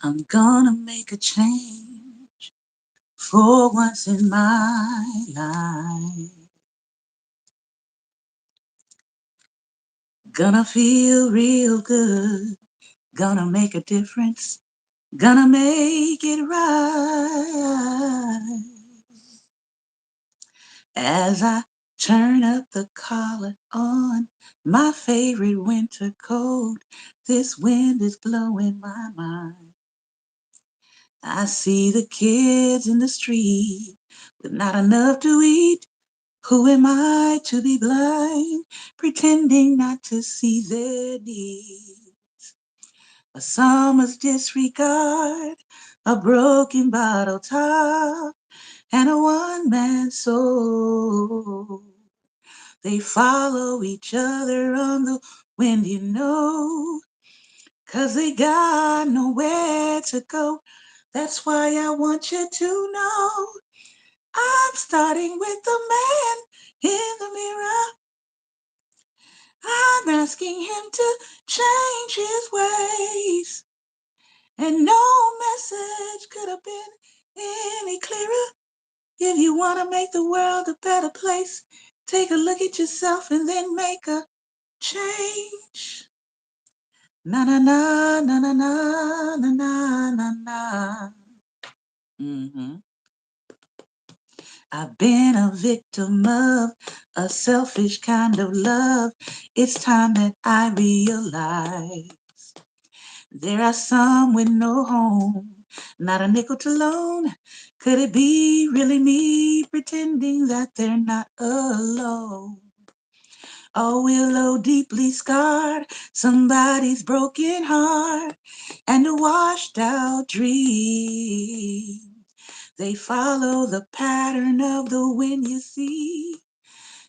I'm gonna make a change for once in my life. Gonna feel real good. Gonna make a difference. Gonna make it right. As I turn up the collar on my favorite winter coat, this wind is blowing my mind. I see the kids in the street with not enough to eat. Who am I to be blind, pretending not to see their needs? A summer's disregard, a broken bottle top, and a one-man soul. They follow each other on the wind, 'cause they got nowhere to go. That's why I want you to know I'm starting with the man in the mirror. I'm asking him to change his ways. And no message could have been any clearer. If you want to make the world a better place, take a look at yourself and then make a change. Na na na na na na na na na na. Mm-hmm. I've been a victim of a selfish kind of love. It's time that I realize there are some with no home, not a nickel to loan. Could it be really me pretending that they're not alone? A willow deeply scarred, somebody's broken heart, and a washed out dream. They follow the pattern of the wind, you see,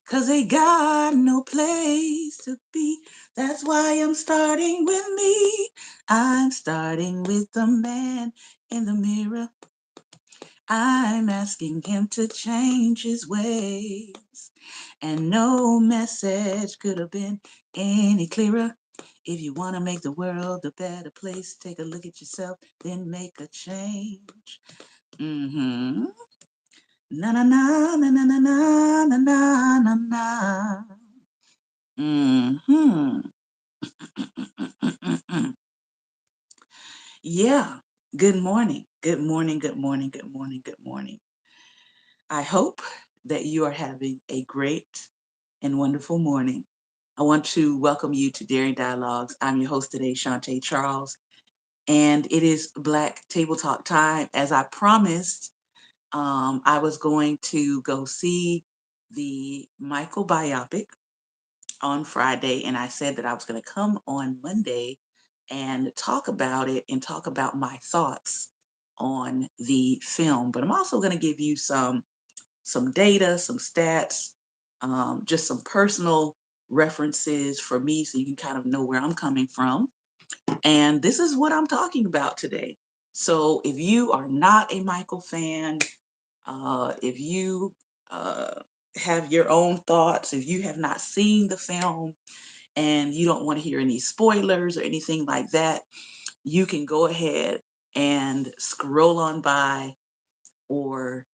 'cause they got no place to be. That's why I'm starting with me. I'm starting with the man in the mirror. I'm asking him to change his ways. And no message could have been any clearer. If you want to make the world a better place, take a look at yourself, then make a change. Mm-hmm. Na na na na na na na na na na na. Mm-hmm. Yeah. Good morning. Good morning. Good morning. Good morning. Good morning. I hope that you are having a great and wonderful morning. I want to welcome you to Daring Dialogues. I'm your host today, Shantae Charles, and it is Black Table Talk time. As I promised, I was going to go see the Michael biopic on Friday, and I said that I was going to come on Monday and talk about it and talk about my thoughts on the film. But I'm also going to give you some data, some stats, just some personal references for me so you can kind of know where I'm coming from. And this is what I'm talking about today. So if you are not a Michael fan, if you have your own thoughts, if you have not seen the film and you don't want to hear any spoilers or anything like that, you can go ahead and scroll on by or,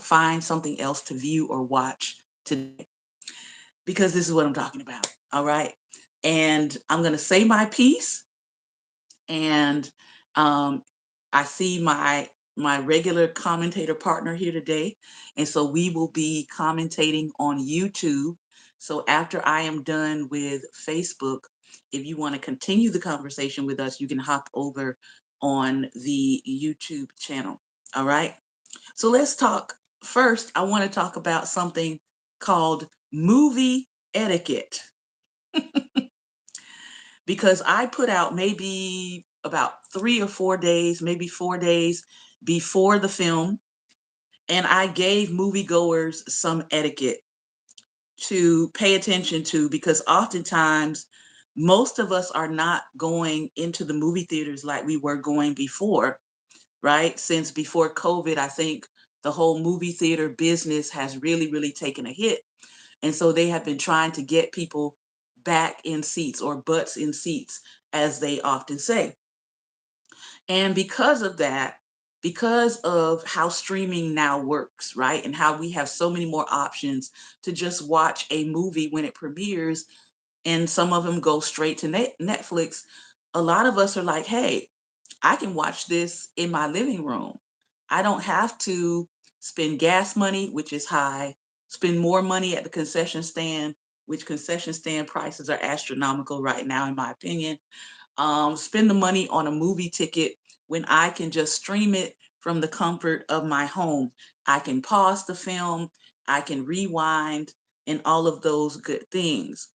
find something else to view or watch today because this is what I'm talking about. All right. And I'm going to say my piece. And um, I see my regular commentator partner here today. And so we will be commentating on YouTube. So after I am done with Facebook, if you want to continue the conversation with us, you can hop over on the YouTube channel. All right. So let's talk. First, I want to talk about something called movie etiquette because I put out maybe about 3 or 4 days, maybe 4 days before the film, and I gave moviegoers some etiquette to pay attention to because oftentimes most of us are not going into the movie theaters like we were going before, right? Since before COVID, I think the whole movie theater business has really, really taken a hit. And so they have been trying to get people back in seats or butts in seats, as they often say. And because of that, because of how streaming now works, right? And how we have so many more options to just watch a movie when it premieres, and some of them go straight to Netflix. A lot of us are like, hey, I can watch this in my living room. I don't have to spend gas money, which is high, spend more money at the concession stand, which concession stand prices are astronomical right now, in my opinion. Spend the money on a movie ticket when I can just stream it from the comfort of my home. I can pause the film, I can rewind, and all of those good things.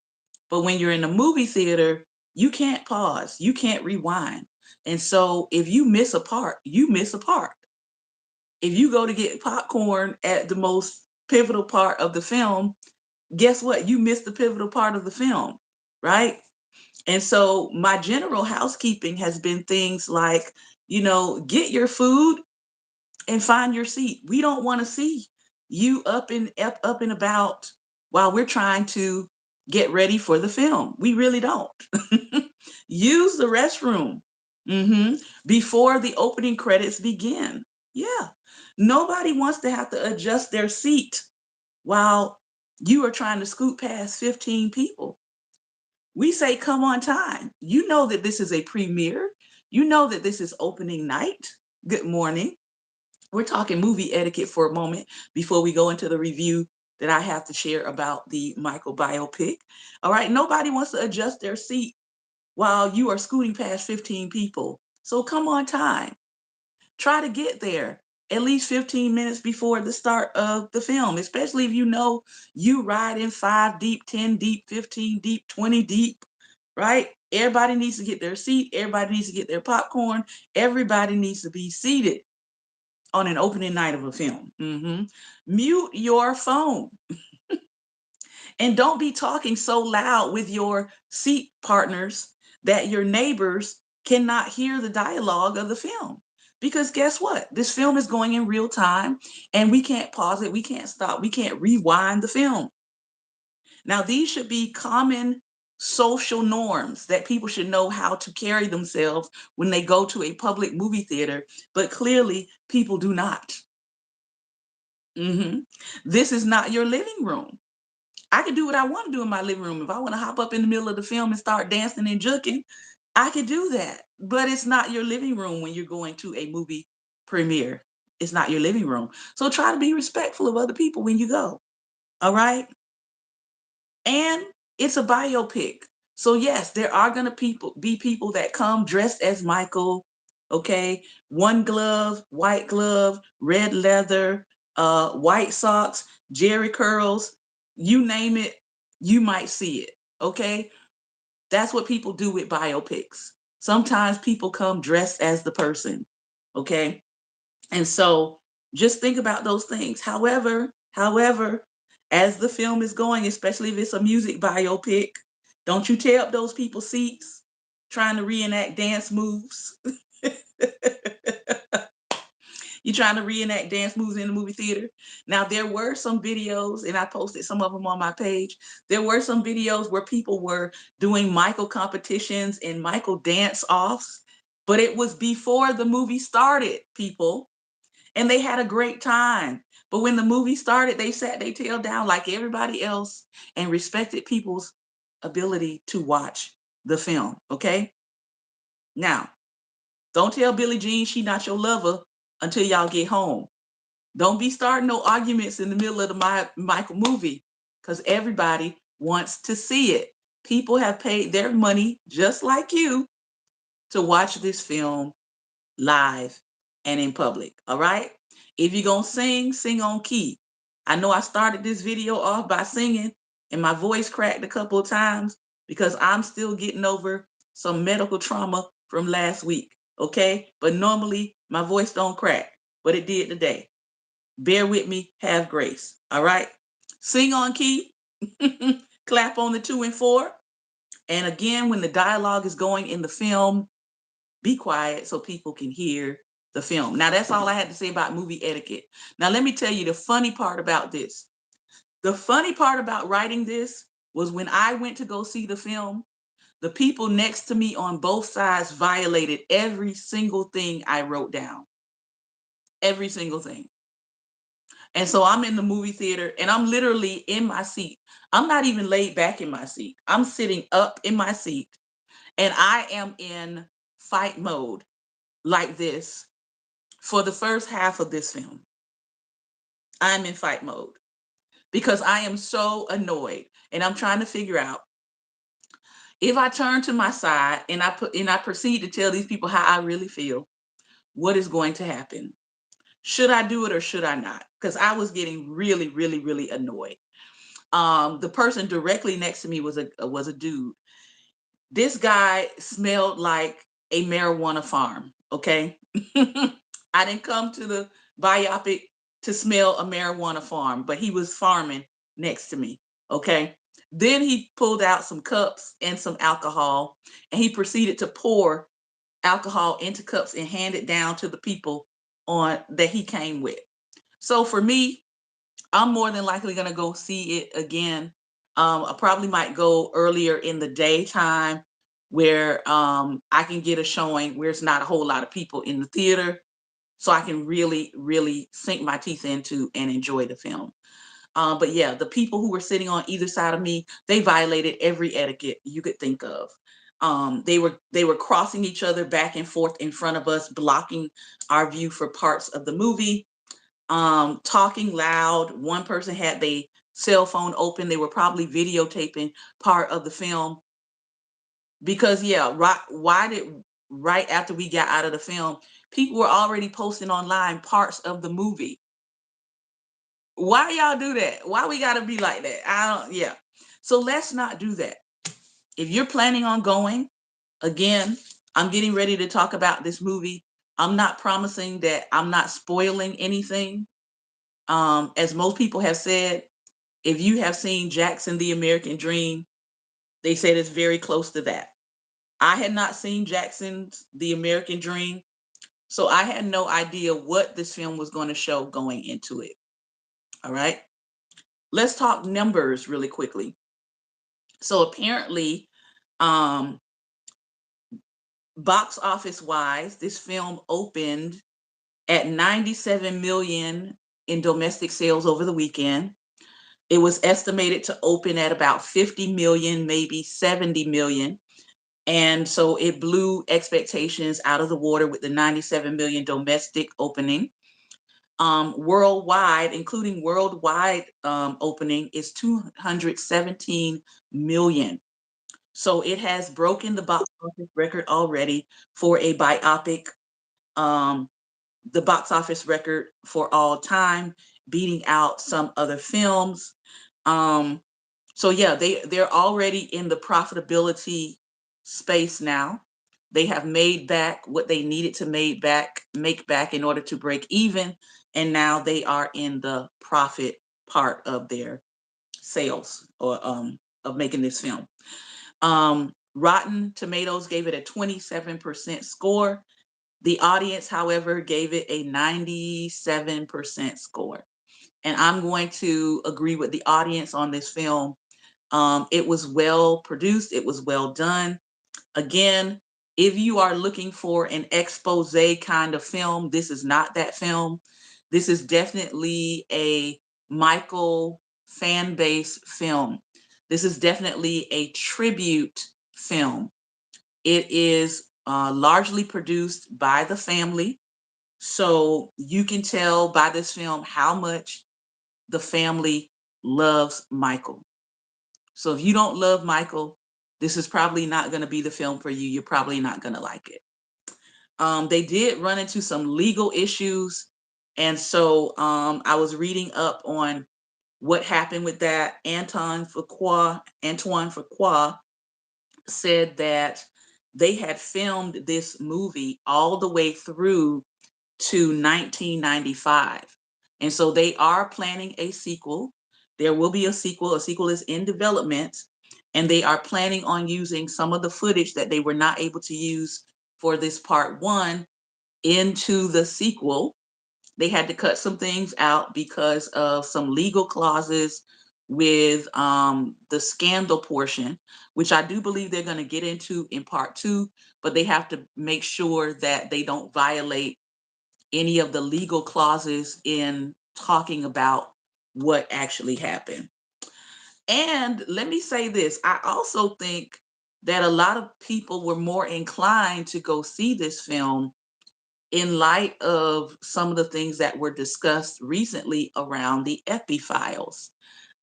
But when you're in a movie theater, you can't pause, you can't rewind. And so if you miss a part, you miss a part. If you go to get popcorn at the most pivotal part of the film, guess what? You missed the pivotal part of the film, right? And so my general housekeeping has been things like, get your food and find your seat. We don't want to see you up and about while we're trying to get ready for the film. We really don't. Use the restroom before the opening credits begin. Yeah. Nobody wants to have to adjust their seat while you are trying to scoot past 15 people. We say come on time. You know that this is a premiere. You know that this is opening night. Good morning. We're talking movie etiquette for a moment before we go into the review that I have to share about the Michael biopic. All right. Nobody wants to adjust their seat while you are scooting past 15 people. So come on time. Try to get there at least 15 minutes before the start of the film, especially if you know you ride in 5 deep, 10 deep, 15 deep, 20 deep, right? Everybody needs to get their seat. Everybody needs to get their popcorn. Everybody needs to be seated on an opening night of a film. Mute your phone and don't be talking so loud with your seat partners that your neighbors cannot hear the dialogue of the film. Because guess what? This film is going in real time and we can't pause it. We can't stop. We can't rewind the film. Now, these should be common social norms that people should know how to carry themselves when they go to a public movie theater, but clearly people do not. This is not your living room. I can do what I want to do in my living room. If I want to hop up in the middle of the film and start dancing and juking, I could do that. But it's not your living room when you're going to a movie premiere. It's not your living room. So try to be respectful of other people when you go. All right. And it's a biopic. So yes, there are gonna be people that come dressed as Michael. Okay, one glove, white glove, red leather, white socks, Jerry curls, you name it, you might see it. Okay, that's what people do with biopics. Sometimes people come dressed as the person. Okay, and so just think about those things. However, as the film is going, especially if it's a music biopic, don't you tear up those people's seats trying to reenact dance moves. You trying to reenact dance moves in the movie theater. Now, there were some videos, and I posted some of them on my page. There were some videos where people were doing Michael competitions and Michael dance offs, but it was before the movie started, people, and they had a great time. But when the movie started, they sat their tail down like everybody else and respected people's ability to watch the film. Okay. Now, don't tell Billie Jean she not your lover until y'all get home. Don't be starting no arguments in the middle of the Michael movie because everybody wants to see it. People have paid their money just like you to watch this film live and in public. All right. If you're going to sing, sing on key. I know I started this video off by singing and my voice cracked a couple of times because I'm still getting over some medical trauma from last week. Okay. But normally my voice don't crack, but it did today. Bear with me. Have grace. All right. Sing on key. Clap on the 2 and 4. And again, when the dialogue is going in the film, be quiet so people can hear the film. Now, that's all I had to say about movie etiquette. Now, let me tell you the funny part about this. The funny part about writing this was when I went to go see the film, The people next to me on both sides violated every single thing I wrote down. Every single thing. And so I'm in the movie theater and I'm literally in my seat. I'm not even laid back in my seat. I'm sitting up in my seat and I am in fight mode like this for the first half of this film. I'm in fight mode because I am so annoyed and I'm trying to figure out if I turn to my side and I proceed to tell these people how I really feel, what is going to happen? Should I do it or should I not? Because I was getting really, really, really annoyed. The person directly next to me was a dude. This guy smelled like a marijuana farm. Okay, I didn't come to the biopic to smell a marijuana farm, but he was farming next to me. Okay. Then he pulled out some cups and some alcohol, and he proceeded to pour alcohol into cups and hand it down to the people on that he came with. So for me, I'm more than likely going to go see it again. I probably might go earlier in the daytime where I can get a showing where it's not a whole lot of people in the theater so I can really, really sink my teeth into and enjoy the film. But yeah, the people who were sitting on either side of me, they violated every etiquette you could think of. They were crossing each other back and forth in front of us, blocking our view for parts of the movie. Talking loud. One person had their cell phone open. They were probably videotaping part of the film because yeah, right after we got out of the film, people were already posting online parts of the movie. Why y'all do that? Why we gotta be like that? I don't, yeah. So let's not do that. If you're planning on going, again, I'm getting ready to talk about this movie. I'm not promising that I'm not spoiling anything. As most people have said, if you have seen Jackson the American Dream, they said it's very close to that. I had not seen Jackson's The American Dream, so I had no idea what this film was going to show going into it. All right. Let's talk numbers really quickly. So apparently, um, box office wise, this film opened at 97 million in domestic sales over the weekend. It was estimated to open at about 50 million, maybe 70 million. And so it blew expectations out of the water with the 97 million domestic opening. Worldwide, including worldwide opening, is 217 million. So it has broken the box office record already for a biopic, um, the box office record for all time, beating out some other films. Um, so yeah, they're already in the profitability space now. They have made back what they needed to make back in order to break even, and now they are in the profit part of their sales or of making this film. Rotten Tomatoes gave it a 27% score. The audience, however, gave it a 97% score. And I'm going to agree with the audience on this film. It was well produced, it was well done. Again, if you are looking for an expose kind of film, this is not that film. This is definitely a Michael fan base film. This is definitely a tribute film. It is largely produced by the family. So you can tell by this film how much the family loves Michael. So if you don't love Michael, this is probably not going to be the film for you. You're probably not going to like it. They did run into some legal issues. And so I was reading up on what happened with that. Antoine Fuqua said that they had filmed this movie all the way through to 1995. And so they are planning a sequel. There will be a sequel. A sequel is in development, and they are planning on using some of the footage that they were not able to use for this part one into the sequel. They had to cut some things out because of some legal clauses with the scandal portion, which I do believe they're going to get into in part two, but they have to make sure that they don't violate any of the legal clauses in talking about what actually happened. And let me say this, I also think that a lot of people were more inclined to go see this film in light of some of the things that were discussed recently around the Epi files.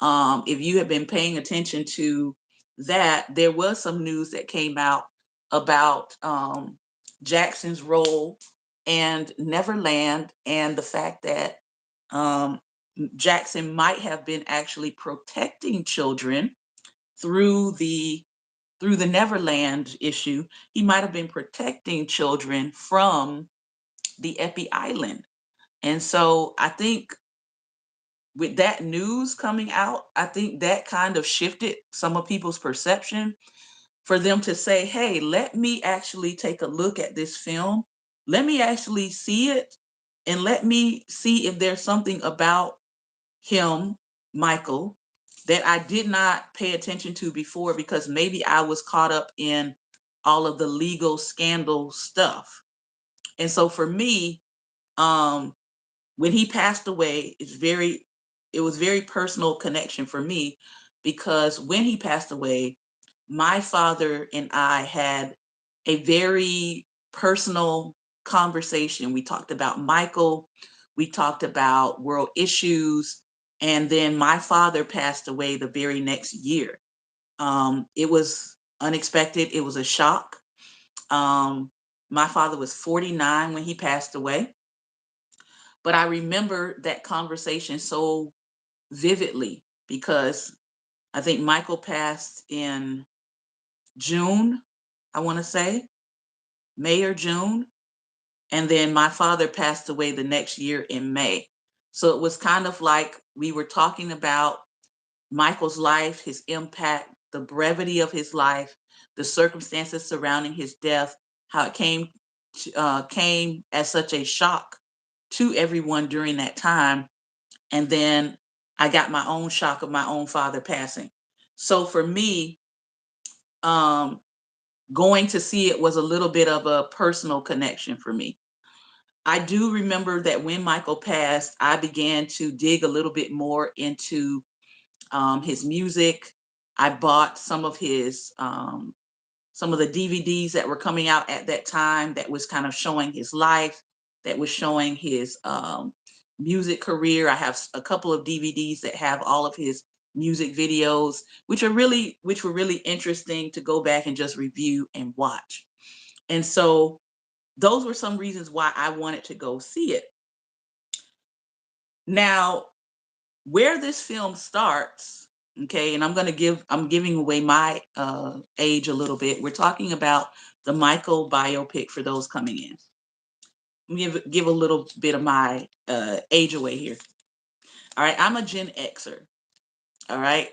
If you have been paying attention to that, there was some news that came out about Jackson's role and Neverland, and the fact that um, Jackson might have been actually protecting children through the Neverland issue. He might have been protecting children from the Epi Island. And so I think with that news coming out, I think that kind of shifted some of people's perception for them to say, hey, let me actually take a look at this film. Let me actually see it, and let me see if there's something about him, Michael, that I did not pay attention to before, because maybe I was caught up in all of the legal scandal stuff. And so for me, um, when he passed away, it was very personal connection for me, because when he passed away, my father and I had a very personal conversation. We talked about Michael, we talked about world issues, and then my father passed away the very next year. It was unexpected, it was a shock. My father was 49 when he passed away, but I remember that conversation so vividly, because I think Michael passed in June, I want to say, May or June. And then my father passed away the next year in May. So it was kind of like we were talking about Michael's life, his impact, the brevity of his life, the circumstances surrounding his death, how it came as such a shock to everyone during that time. And then I got my own shock of my own father passing. So for me, um, going to see it was a little bit of a personal connection for me. I do remember that when Michael passed, I began to dig a little bit more into his music. I bought some of the DVDs that were coming out at that time that was kind of showing his life, that was showing his music career. I have a couple of DVDs that have all of his music videos, which were really interesting to go back and just review and watch. And so those were some reasons why I wanted to go see it. Now, where this film starts, okay, and I'm giving away my age a little bit. We're talking about the Michael biopic for those coming in. Give a little bit of my age away here. All right, I'm a Gen Xer. All right.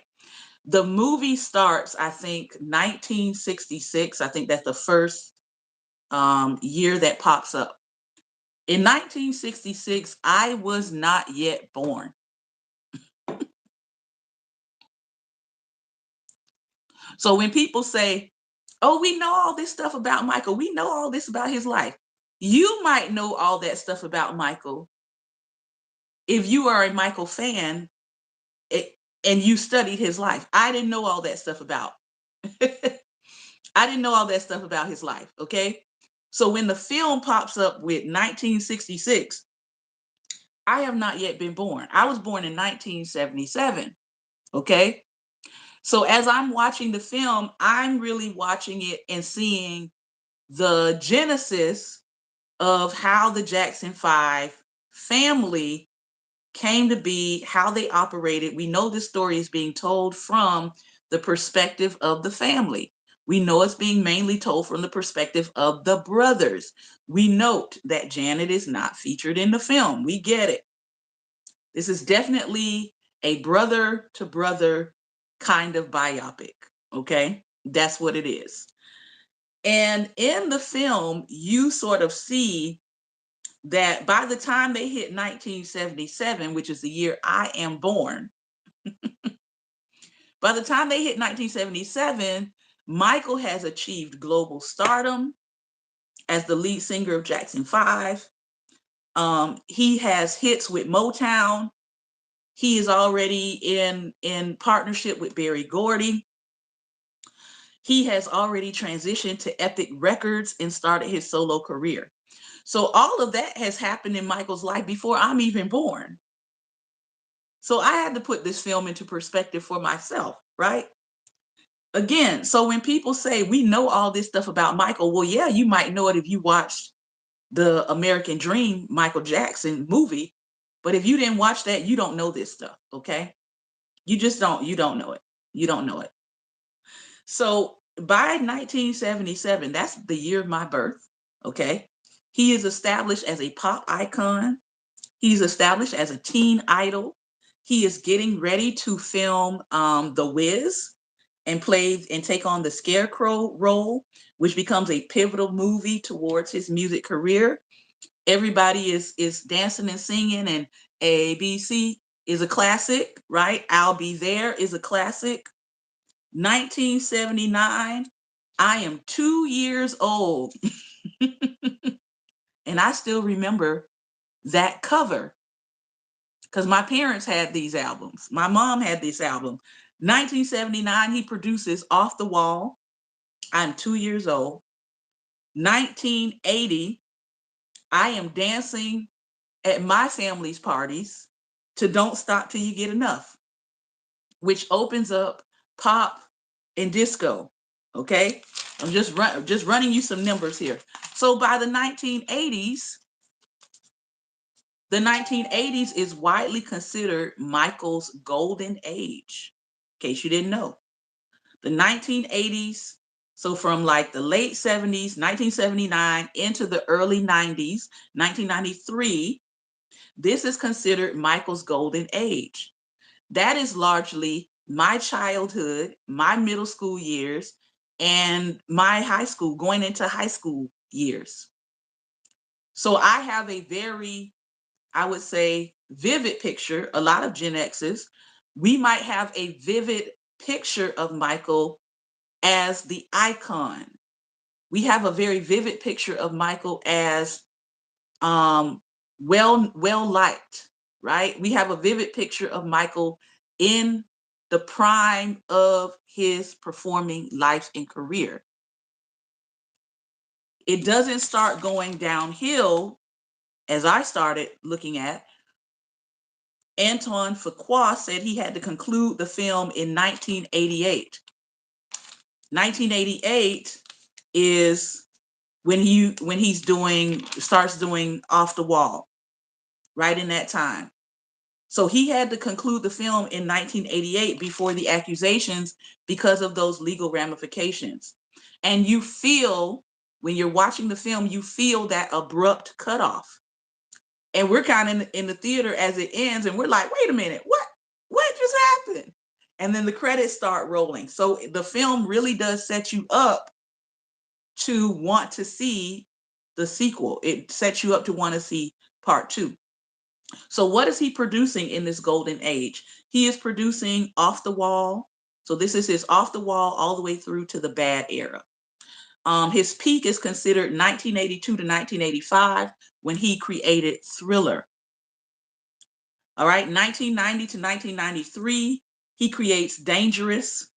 The movie starts, I think, 1966. I think that's the first year that pops up. In 1966, I was not yet born. So when people say, oh, we know all this stuff about Michael, we know all this about his life, you might know all that stuff about Michael if you are a Michael fan and you studied his life. I didn't know all that stuff about. I didn't know all that stuff about his life, okay? So when the film pops up with 1966, I have not yet been born. I was born in 1977, okay? So as I'm watching the film, I'm really watching it and seeing the genesis of how the Jackson Five family came to be, how they operated. We know this story is being told from the perspective of the family. We know it's being mainly told from the perspective of the brothers. We note that Janet is not featured in the film. We get it. This is definitely a brother to brother kind of biopic. Okay. That's what it is. And in the film, you sort of see that by the time they hit 1977, which is the year I am born, By the time they hit 1977, Michael has achieved global stardom as the lead singer of Jackson 5. He has hits with Motown. He is already in partnership with Berry Gordy. He has already transitioned to Epic Records and started his solo career. So all of that has happened in Michael's life before I'm even born. So I had to put this film into perspective for myself, right? Again, so when people say we know all this stuff about Michael, well, yeah, you might know it if you watched the American Dream Michael Jackson movie. But if you didn't watch that, you don't know this stuff, okay? You just don't, you don't know it. You don't know it. So by 1977, that's the year of my birth, okay? He is established as a pop icon. He's established as a teen idol. He is getting ready to film The Wiz and take on the Scarecrow role, which becomes a pivotal movie towards his music career. Everybody is dancing and singing, and ABC is a classic, right? I'll Be There is a classic. 1979, I am 2 years old. And I still remember that cover because my parents had these albums. My mom had this album. 1979, he produces Off the Wall. I'm 2 years old. 1980, I am dancing at my family's parties to Don't Stop Till You Get Enough, which opens up pop and disco. Okay, I'm just running you some numbers here. So by the 1980s, the 1980s is widely considered Michael's golden age. In case you didn't know, the 1980s. So from like the late 70s, 1979 into the early 90s, 1993, this is considered Michael's golden age. That is largely my childhood, my middle school years, and my high school, going into high school years. So I have a very, I would say, vivid picture. A lot of Gen X's, we might have a vivid picture of Michael as the icon. We have a very vivid picture of Michael as well liked, right? We have a vivid picture of Michael in the prime of his performing life and career. It doesn't start going downhill as I started looking at. Antoine Fuqua said he had to conclude the film in 1988. 1988 is when he's starts doing Off the Wall, right in that time. So he had to conclude the film in 1988 before the accusations because of those legal ramifications. And you feel, when you're watching the film, you feel that abrupt cutoff. And we're kind of in the theater as it ends, and we're like, wait a minute, what just happened? And then the credits start rolling. So the film really does set you up to want to see the sequel. It sets you up to want to see part 2. So what is he producing in this golden age? He is producing Off the Wall. So this is his Off the Wall all the way through to the Bad era. His peak is considered 1982 to 1985 when he created Thriller. All right, 1990 to 1993, he creates Dangerous.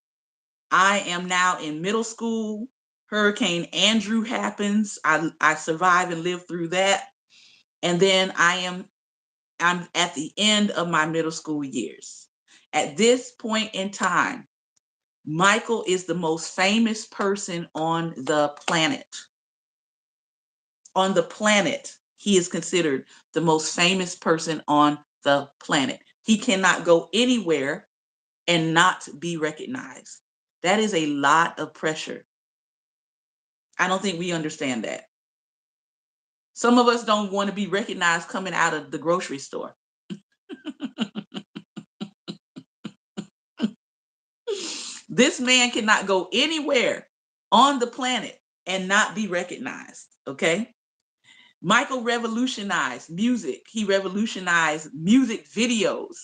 I Am Now in Middle School. Hurricane Andrew happens. I survive and live through that. And then I'm at the end of my middle school years. At this point in time, Michael is the most famous person on the planet. On the planet, he is considered the most famous person on the planet. He cannot go anywhere and not be recognized. That is a lot of pressure. I don't think we understand that. Some of us don't want to be recognized coming out of the grocery store. This man cannot go anywhere on the planet and not be recognized, okay? Michael revolutionized music. He revolutionized music videos.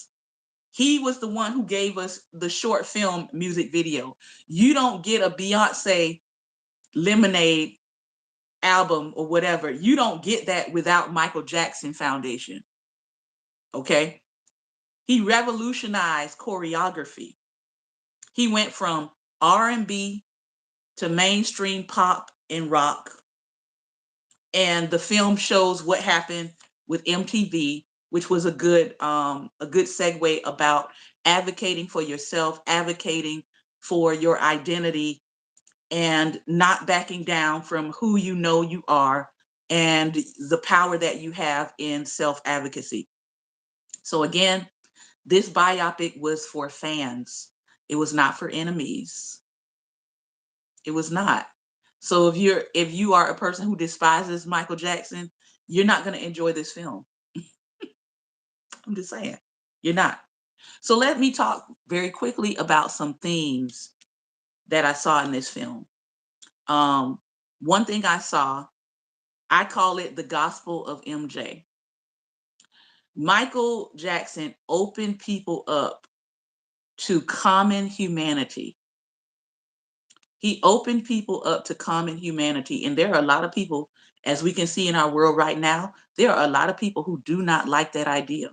He was the one who gave us the short film music video. You don't get a Beyonce Lemonade album or whatever. You don't get that without Michael Jackson Foundation. Okay? He revolutionized choreography. He went from R&B to mainstream pop and rock. And the film shows what happened with MTV, which was a good segue about advocating for yourself, advocating for your identity, and not backing down from who you know you are and the power that you have in self-advocacy. So again, this biopic was for fans. It was not for enemies. It was not. So if you are a person who despises Michael Jackson, you're not going to enjoy this film. I'm just saying, you're not. So let me talk very quickly about some themes that I saw in this film. One thing I saw, I call it the gospel of MJ. Michael Jackson opened people up to common humanity. He opened people up to common humanity. And there are a lot of people, as we can see in our world right now, there are a lot of people who do not like that idea.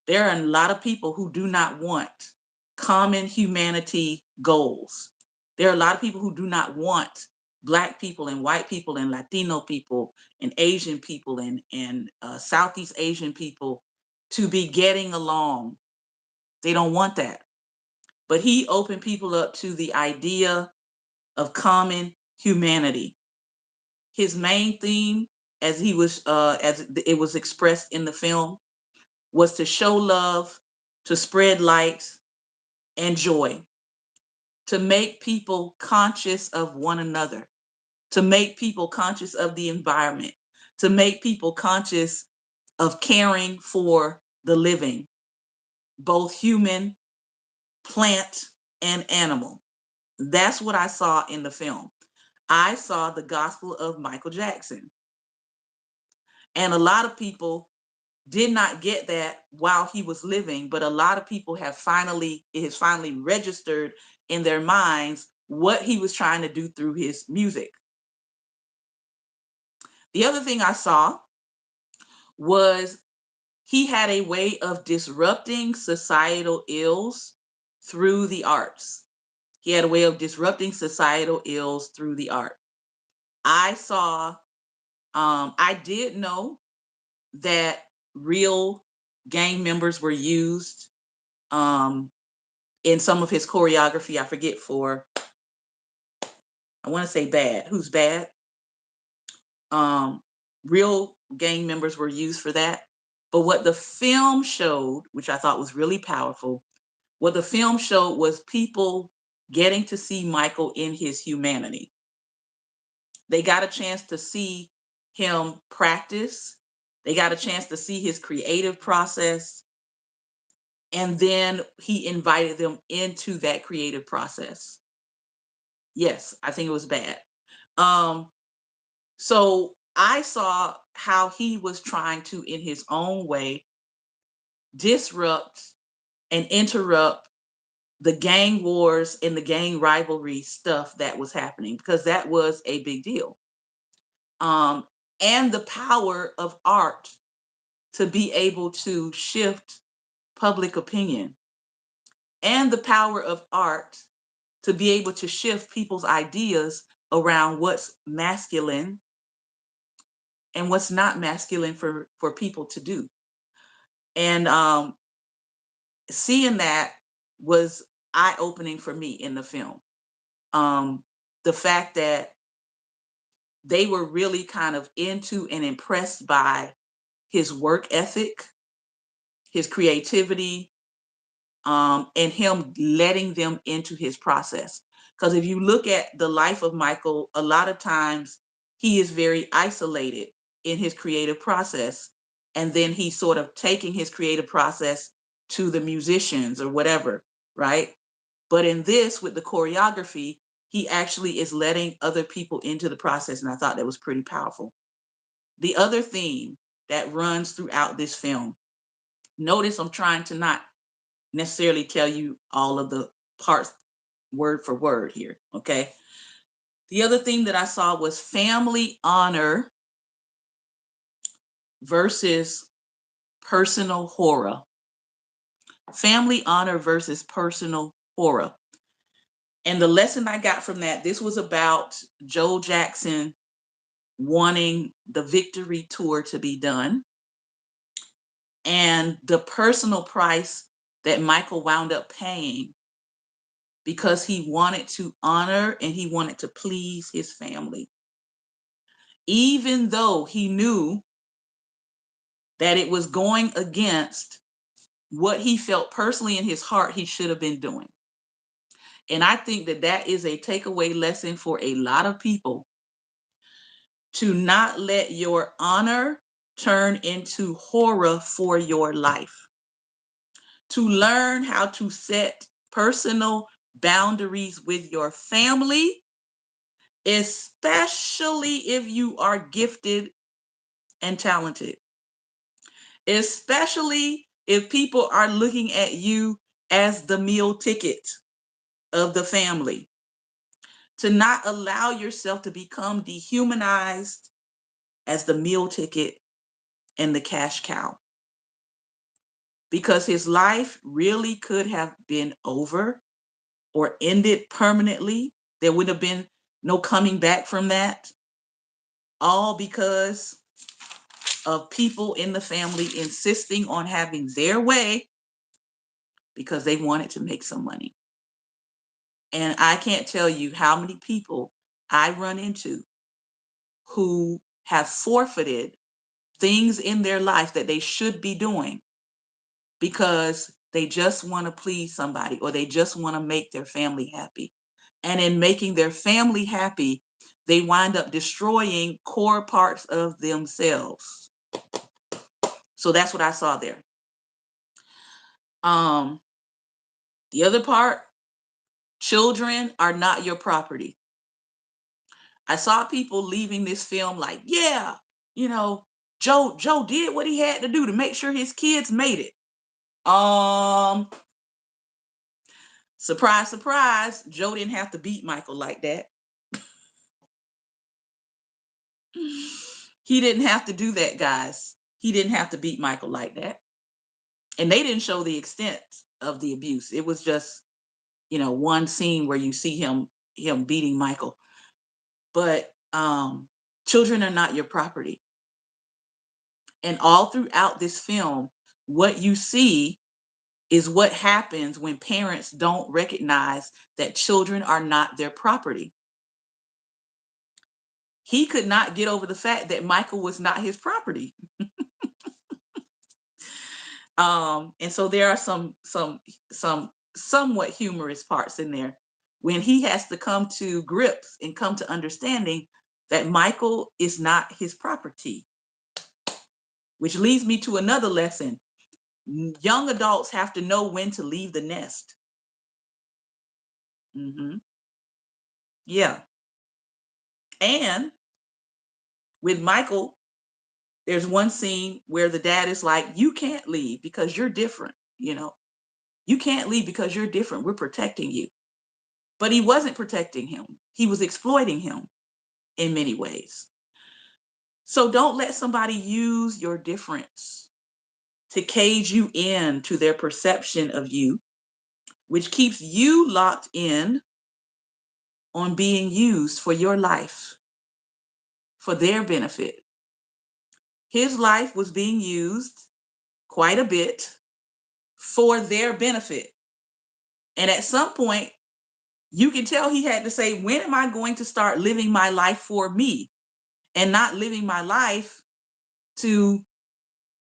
There are a lot of people who do not want common humanity goals. There are a lot of people who do not want Black people and white people and Latino people and Asian people and Southeast Asian people to be getting along. They don't want that. But he opened people up to the idea of common humanity. His main theme, as it was expressed in the film, was to show love, to spread light and joy, to make people conscious of one another, to make people conscious of the environment, to make people conscious of caring for the living, both human, plant, and animal. That's what I saw in the film. I saw the gospel of Michael Jackson. And a lot of people did not get that while he was living, but a lot of people it has finally registered in their minds what he was trying to do through his music. The other thing I saw was he had a way of disrupting societal ills through the arts. He had a way of disrupting societal ills through the art. I did know that real gang members were used in some of his choreography. I forget I want to say Bad. Who's Bad? Real gang members were used for that. But what the film showed, which I thought was really powerful, what the film showed was people getting to see Michael in his humanity. They got a chance to see him practice. They got a chance to see his creative process. And then he invited them into that creative process. Yes, I think it was Bad. So I saw how he was trying to, in his own way, disrupt and interrupt the gang wars and the gang rivalry stuff that was happening, because that was a big deal. And the power of art to be able to shift public opinion, and the power of art to be able to shift people's ideas around what's masculine and what's not masculine for people to do. And seeing that was eye-opening for me in the film. The fact that they were really kind of into and impressed by his work ethic, his creativity, and him letting them into his process. Because if you look at the life of Michael, a lot of times he is very isolated in his creative process. And then he's sort of taking his creative process to the musicians or whatever, right? But in this, with the choreography, he actually is letting other people into the process. And I thought that was pretty powerful. The other theme that runs throughout this film, Notice I'm trying to not necessarily tell you all of the parts word for word here, okay? The other thing that I saw was family honor versus personal horror. Family honor versus personal horror. And the lesson I got from that, this was about Joe Jackson wanting the victory tour to be done and the personal price that Michael wound up paying because he wanted to honor and he wanted to please his family. Even though he knew that it was going against what he felt personally in his heart he should have been doing. And I think that that is a takeaway lesson for a lot of people, to not let your honor turn into horror for your life. To learn how to set personal boundaries with your family, especially if you are gifted and talented. Especially if people are looking at you as the meal ticket of the family. To not allow yourself to become dehumanized as the meal ticket and the cash cow. Because his life really could have been over or ended permanently. There would have been no coming back from that. All because of people in the family insisting on having their way because they wanted to make some money. And I can't tell you how many people I run into who have forfeited things in their life that they should be doing because they just want to please somebody or they just want to make their family happy. And in making their family happy, they wind up destroying core parts of themselves. So that's what I saw there. The other part, children are not your property. I saw people leaving this film like, yeah, you know, Joe did what he had to do to make sure his kids made it. Surprise, surprise, Joe didn't have to beat Michael like that. He didn't have to do that, guys. He didn't have to beat Michael like that. And they didn't show the extent of the abuse. It was just, one scene where you see him beating Michael. But children are not your property. And all throughout this film, what you see is what happens when parents don't recognize that children are not their property. He could not get over the fact that Michael was not his property. And so there are some somewhat humorous parts in there when he has to come to grips and come to understanding that Michael is not his property. Which leads me to another lesson. Young adults have to know when to leave the nest. Yeah. And with Michael, there's one scene where the dad is like, you can't leave because you're different. You can't leave because you're different. We're protecting you. But he wasn't protecting him. He was exploiting him in many ways. So don't let somebody use your difference to cage you in to their perception of you, which keeps you locked in on being used for your life, for their benefit. His life was being used quite a bit for their benefit. And at some point, you can tell he had to say, when am I going to start living my life for me and not living my life to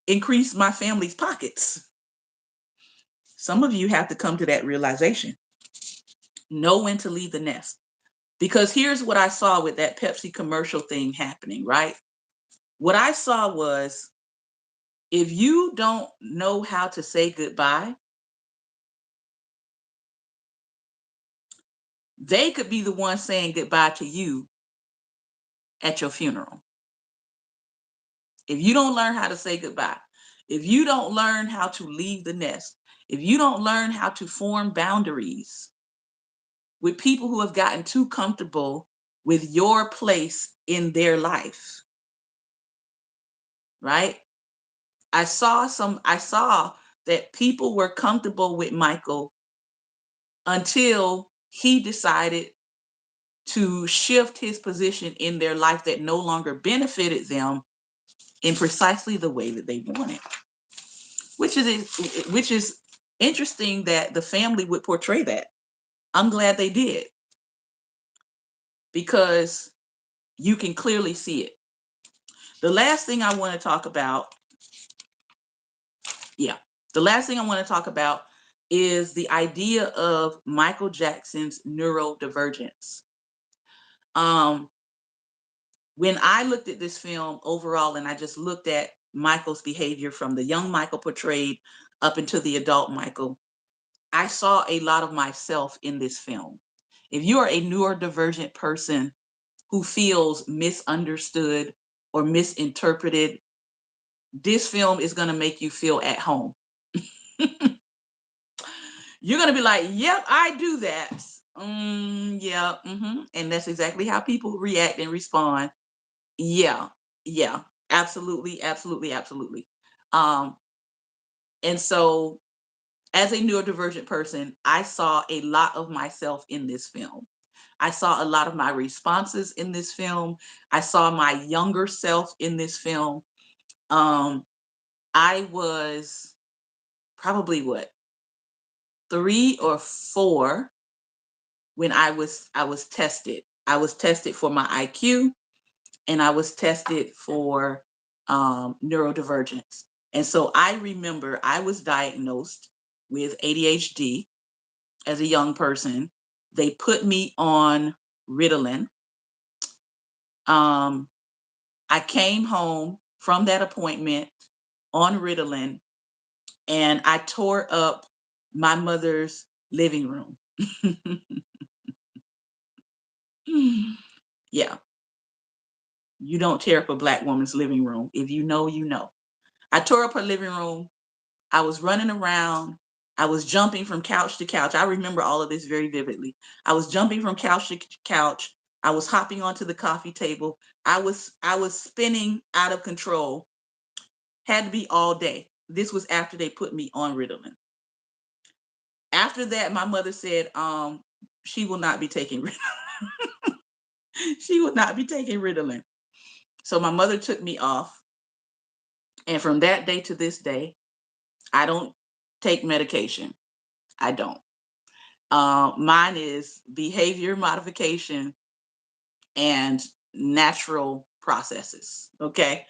increase my family's pockets? Some of you have to come to that realization. Know when to leave the nest. Because here's what I saw with that Pepsi commercial thing happening, right? What I saw was, if you don't know how to say goodbye, they could be the ones saying goodbye to you at your funeral. If you don't learn how to say goodbye, if you don't learn how to leave the nest, if you don't learn how to form boundaries with people who have gotten too comfortable with your place in their life, right? I saw that people were comfortable with Michael until he decided to shift his position in their life that no longer benefited them in precisely the way that they wanted, which is interesting that the family would portray that. I'm glad they did, because you can clearly see it. The last thing I want to talk about, the last thing I want to talk about is the idea of Michael Jackson's neurodivergence. When I looked at this film overall, and I just looked at Michael's behavior from the young Michael portrayed up into the adult Michael, I saw a lot of myself in this film. If you are a neurodivergent person who feels misunderstood or misinterpreted, this film is going to make you feel at home. You're going to be like, yep, I do that. Yeah. And that's exactly how people react and respond. Yeah. Yeah. Absolutely. Absolutely. Absolutely. Um, and so as a neurodivergent person, I saw a lot of myself in this film. I saw a lot of my responses in this film. I saw my younger self in this film. I was probably 3 or 4 when I was tested. I was tested for my IQ, and I was tested for neurodivergence. And so I remember I was diagnosed with ADHD as a young person. They put me on Ritalin. I came home from that appointment on Ritalin, and I tore up my mother's living room. Yeah, you don't tear up a Black woman's living room. If you know, you know. I tore up her living room. I was running around. I was jumping from couch to couch. I remember all of this very vividly. I was jumping from couch to couch. I was hopping onto the coffee table. I was spinning out of control. Had to be all day. This was after they put me on Ritalin. After that, my mother said, she will not be taking Ritalin. She will not be taking Ritalin. So my mother took me off. And from that day to this day, I don't take medication. I don't. Mine is behavior modification and natural processes. Okay.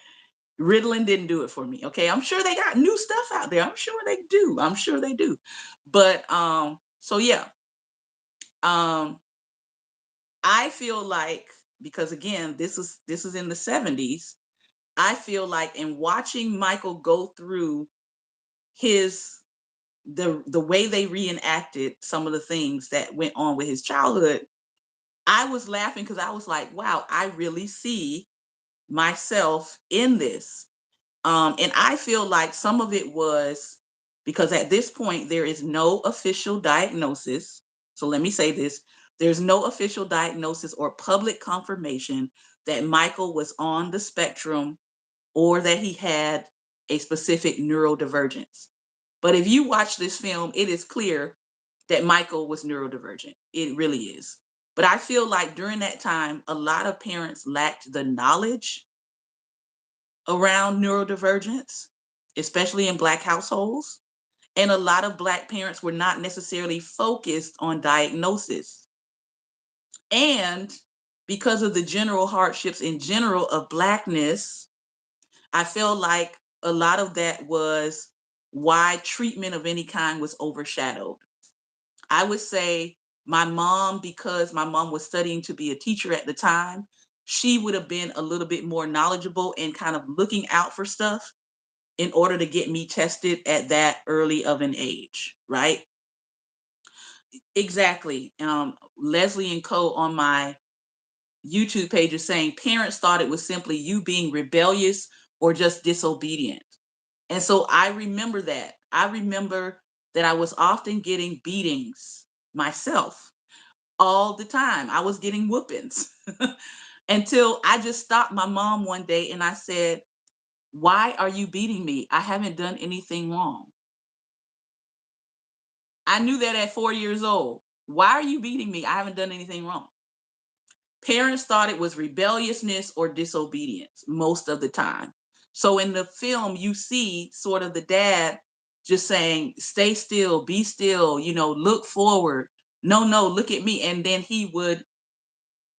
Ritalin didn't do it for me. Okay. I'm sure they got new stuff out there. I'm sure they do. I'm sure they do. But so yeah. I feel like, because again, this is in the 70s. I feel like in watching Michael go through his the way they reenacted some of the things that went on with his childhood, I was laughing because I was like, wow, I really see myself in this. And I feel like some of it was because at this point, there is no official diagnosis. So let me say this: there's no official diagnosis or public confirmation that Michael was on the spectrum or that he had a specific neurodivergence. But if you watch this film, it is clear that Michael was neurodivergent. It really is. But I feel like during that time, a lot of parents lacked the knowledge around neurodivergence, especially in Black households. And a lot of Black parents were not necessarily focused on diagnosis. And because of the general hardships in general of Blackness, I feel like a lot of that was why treatment of any kind was overshadowed. I would say my mom, because my mom was studying to be a teacher at the time, she would have been a little bit more knowledgeable and kind of looking out for stuff in order to get me tested at that early of an age, right? Exactly. Leslie and Co. on my YouTube page is saying parents thought it was simply you being rebellious or just disobedient. And so I remember that. I remember that I was often getting beatings myself all the time. I was getting whoopings until I just stopped my mom one day and I said, "Why are you beating me? I haven't done anything wrong." I knew that at 4 years old. Why are you beating me? I haven't done anything wrong. Parents thought it was rebelliousness or disobedience most of the time. So in the film, you see sort of the dad just saying, "Stay still, be still, look forward. No, no, look at me." And then he would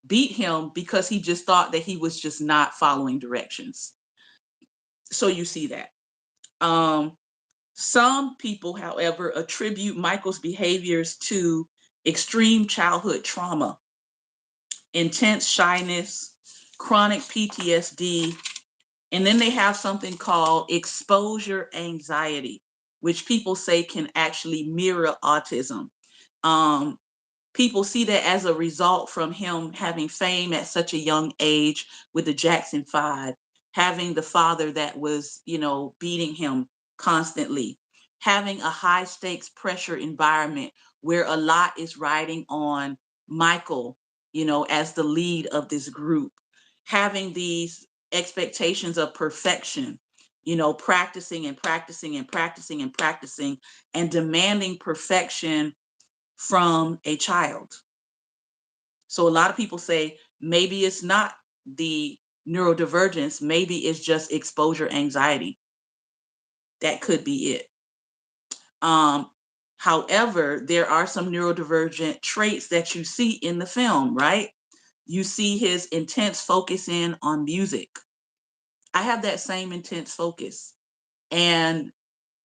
beat him because he just thought that he was just not following directions. So you see that. Um, some people, however, attribute Michael's behaviors to extreme childhood trauma, intense shyness, chronic PTSD, and then they have something called exposure anxiety, which people say can actually mirror autism. Um, People see that as a result from him having fame at such a young age with the Jackson Five, having the father that was, beating him constantly, having a high stakes pressure environment where a lot is riding on Michael, as the lead of this group, having these expectations of perfection, practicing and practicing and practicing and practicing and demanding perfection from a child. So a lot of people say maybe it's not the neurodivergence, maybe it's just exposure anxiety. That could be it. Um, However, there are some neurodivergent traits that you see in the film, right? You see his intense focus in on music. I have that same intense focus. And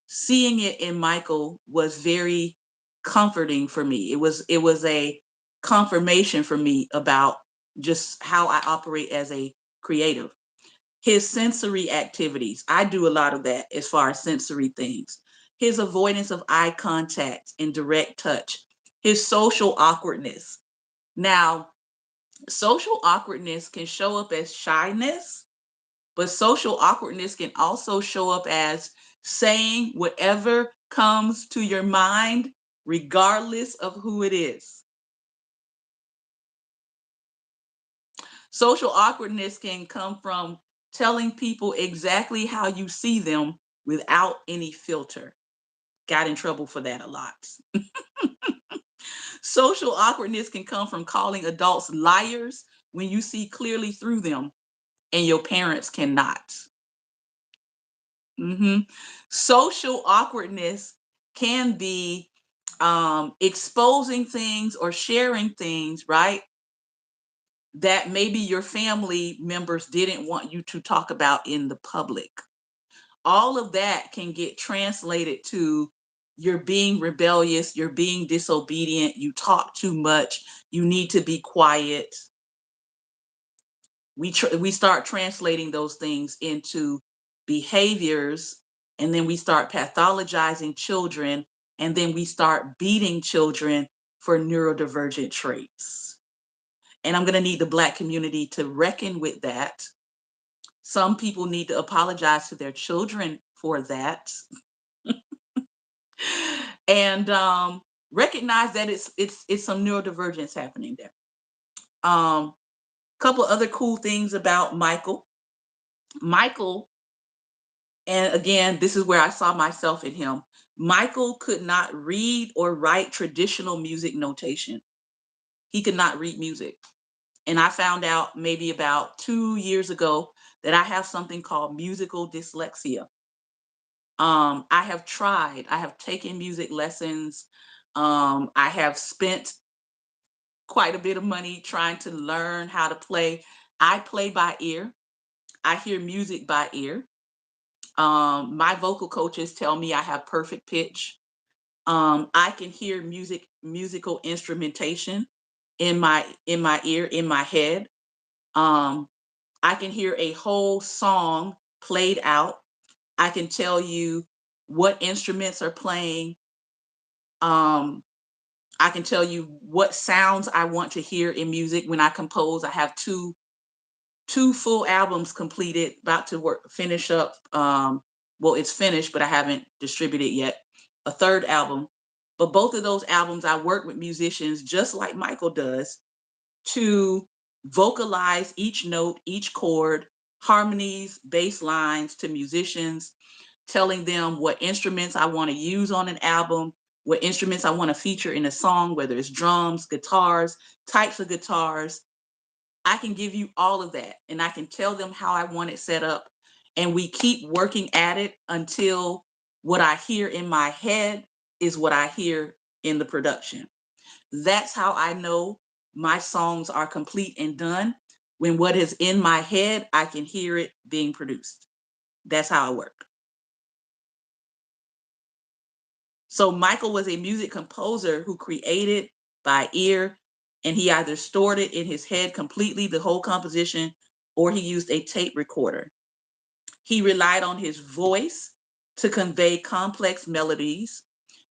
seeing it in Michael was very comforting for me. It was a confirmation for me about just how I operate as a creative. His sensory activities, I do a lot of that as far as sensory things. His avoidance of eye contact and direct touch, his social awkwardness. Now, social awkwardness can show up as shyness, but social awkwardness can also show up as saying whatever comes to your mind, regardless of who it is. Social awkwardness can come from telling people exactly how you see them without any filter. Got in trouble for that a lot. Social awkwardness can come from calling adults liars when you see clearly through them and your parents cannot. Social awkwardness can be exposing things or sharing things, right? That maybe your family members didn't want you to talk about in the public. All of that can get translated to you're being rebellious, you're being disobedient, you talk too much, you need to be quiet. We start translating those things into behaviors, and then we start pathologizing children, and then we start beating children for neurodivergent traits. And I'm going to need the Black community to reckon with that. Some people need to apologize to their children for that. And recognize that it's some neurodivergence happening there. Couple other cool things about Michael. Michael, and again, this is where I saw myself in him. Michael could not read or write traditional music notation. He could not read music. And I found out maybe about 2 years ago that I have something called musical dyslexia. I have taken music lessons. I have spent quite a bit of money trying to learn how to play. I play by ear. I hear music by ear. My vocal coaches tell me I have perfect pitch. I can hear musical instrumentation in my ear, in my head. Um, I can hear a whole song played out. I can tell you what instruments are playing. Um, I can tell you what sounds I want to hear in music when I compose. I have two full albums completed, about to finish up. Well, it's finished, but I haven't distributed yet. A third album. But both of those albums, I work with musicians just like Michael does to vocalize each note, each chord, harmonies, bass lines to musicians, telling them what instruments I want to use on an album, what instruments I want to feature in a song, whether it's drums, guitars, types of guitars. I can give you all of that and I can tell them how I want it set up. And we keep working at it until what I hear in my head is what I hear in the production. That's how I know my songs are complete and done. When what is in my head, I can hear it being produced. That's how I work. So Michael was a music composer who created by ear, and he either stored it in his head completely, the whole composition, or he used a tape recorder. He relied on his voice to convey complex melodies.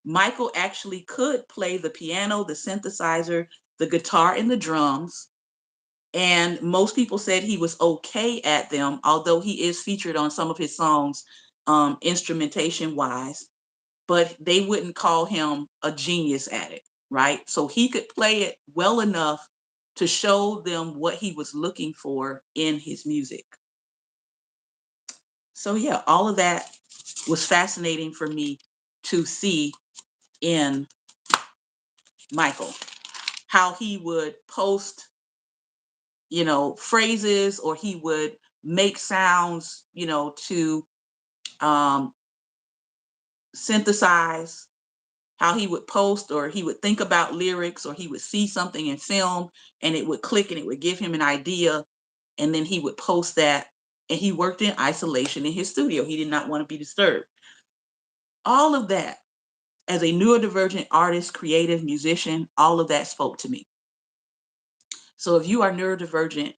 Michael actually could play the piano, the synthesizer, the guitar, and the drums. And most people said he was okay at them, although he is featured on some of his songs, instrumentation wise, but they wouldn't call him a genius at it, right? So he could play it well enough to show them what he was looking for in his music. So yeah, all of that was fascinating for me to see in Michael, how he would post, phrases, or he would make sounds, to um, synthesize, how he would post, or he would think about lyrics, or he would see something in film and it would click and it would give him an idea. And then he would post that. And he worked in isolation in his studio. He did not want to be disturbed. All of that, as a neurodivergent artist, creative musician, all of that spoke to me. So if you are neurodivergent,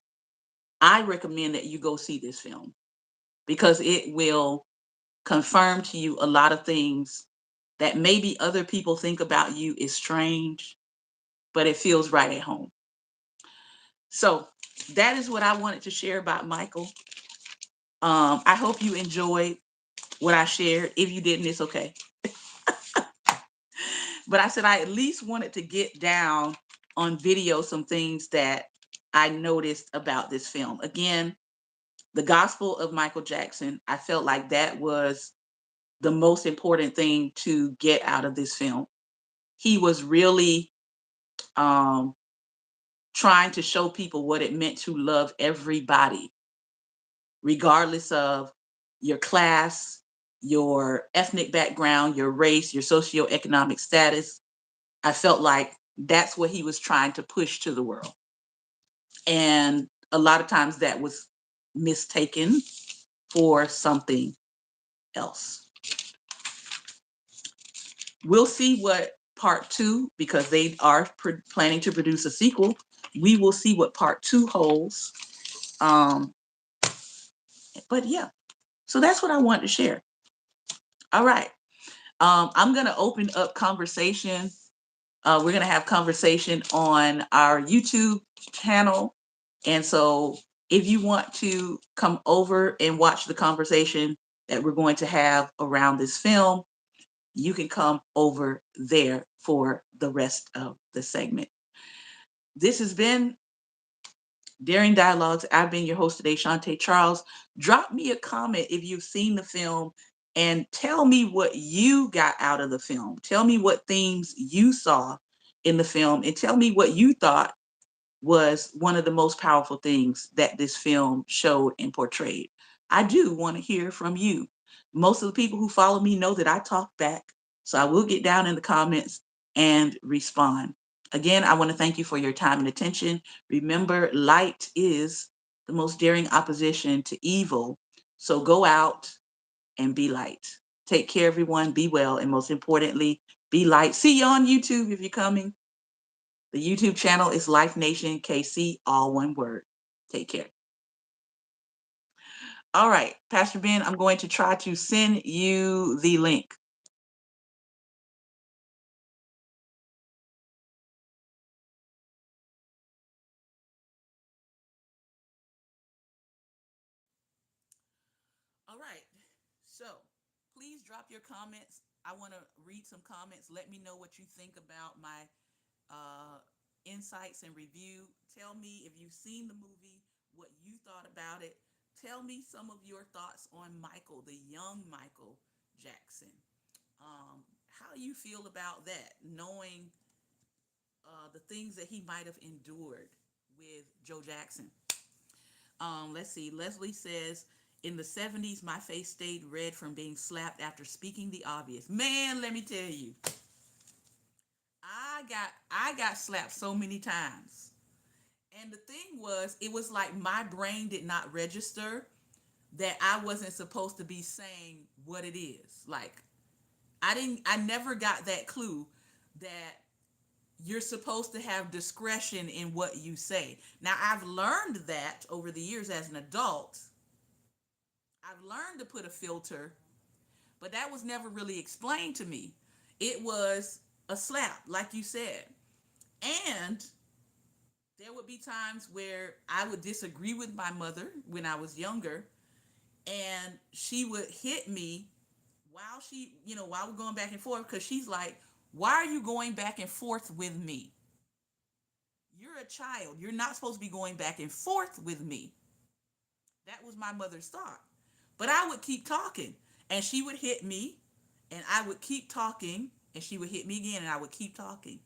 I recommend that you go see this film because it will confirm to you a lot of things that maybe other people think about you is strange, but it feels right at home. So that is what I wanted to share about Michael. I hope you enjoyed what I shared. If you didn't, it's okay. But I said I at least wanted to get down on video some things that I noticed about this film. Again, the gospel of Michael Jackson, I felt like that was the most important thing to get out of this film. He was really um, trying to show people what it meant to love everybody, regardless of your class, your ethnic background, your race, your socioeconomic status. I felt like that's what he was trying to push to the world. And a lot of times that was mistaken for something else. We'll see what part two, because they are planning to produce a sequel. We will see what part two holds. Um, but yeah, so that's what I wanted to share. All right. I'm going to open up conversation. We're going to have conversation on our YouTube channel. And so if you want to come over and watch the conversation that we're going to have around this film, you can come over there for the rest of the segment. This has been Daring Dialogues. I've been your host today, Shantae Charles. Drop me a comment if you've seen the film and tell me what you got out of the film. Tell me what themes you saw in the film and tell me what you thought was one of the most powerful things that this film showed and portrayed. I do want to hear from you. Most of the people who follow me know that I talk back, so I will get down in the comments and respond. Again, I want to thank you for your time and attention. Remember, light is the most daring opposition to evil. So go out and be light. Take care, everyone. Be well. And most importantly, be light. See you on YouTube if you're coming. The YouTube channel is Life Nation KC, all one word. Take care. All right, Pastor Ben, I'm going to try to send you the link. All right, so drop your comments. I want to read some comments. Let me know what you think about my uh, insights and review. Tell me if you've seen the movie, what you thought about it. Tell me some of your thoughts on Michael, the young Michael Jackson. How you feel about that, knowing the things that he might have endured with Joe Jackson. Let's see. Leslie says, in the 70s, my face stayed red from being slapped after speaking the obvious. Man, let me tell you, I got slapped so many times. And the thing was, it was like my brain did not register that I wasn't supposed to be saying what it is. Like I never got that clue that you're supposed to have discretion in what you say. Now, I've learned that over the years as an adult. I've learned to put a filter, but that was never really explained to me. It was a slap, like you said. And there would be times where I would disagree with my mother when I was younger, and she would hit me while we're going back and forth, because she's like, why are you going back and forth with me? You're a child. You're not supposed to be going back and forth with me. That was my mother's thought. But I would keep talking, and she would hit me, and I would keep talking, and she would hit me again, and I would keep talking.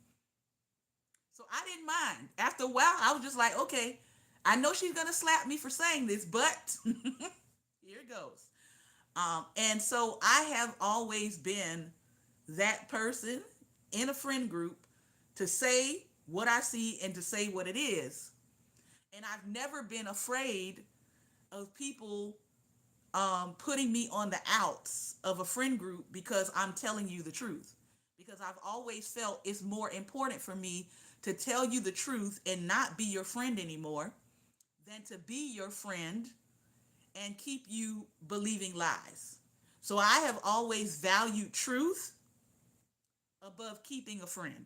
So I didn't mind. After a while, I was just like, okay, I know she's going to slap me for saying this, but here it goes. And so I have always been that person in a friend group to say what I see and to say what it is. And I've never been afraid of people putting me on the outs of a friend group because I'm telling you the truth. Because I've always felt it's more important for me to tell you the truth and not be your friend anymore than to be your friend and keep you believing lies. So I have always valued truth above keeping a friend.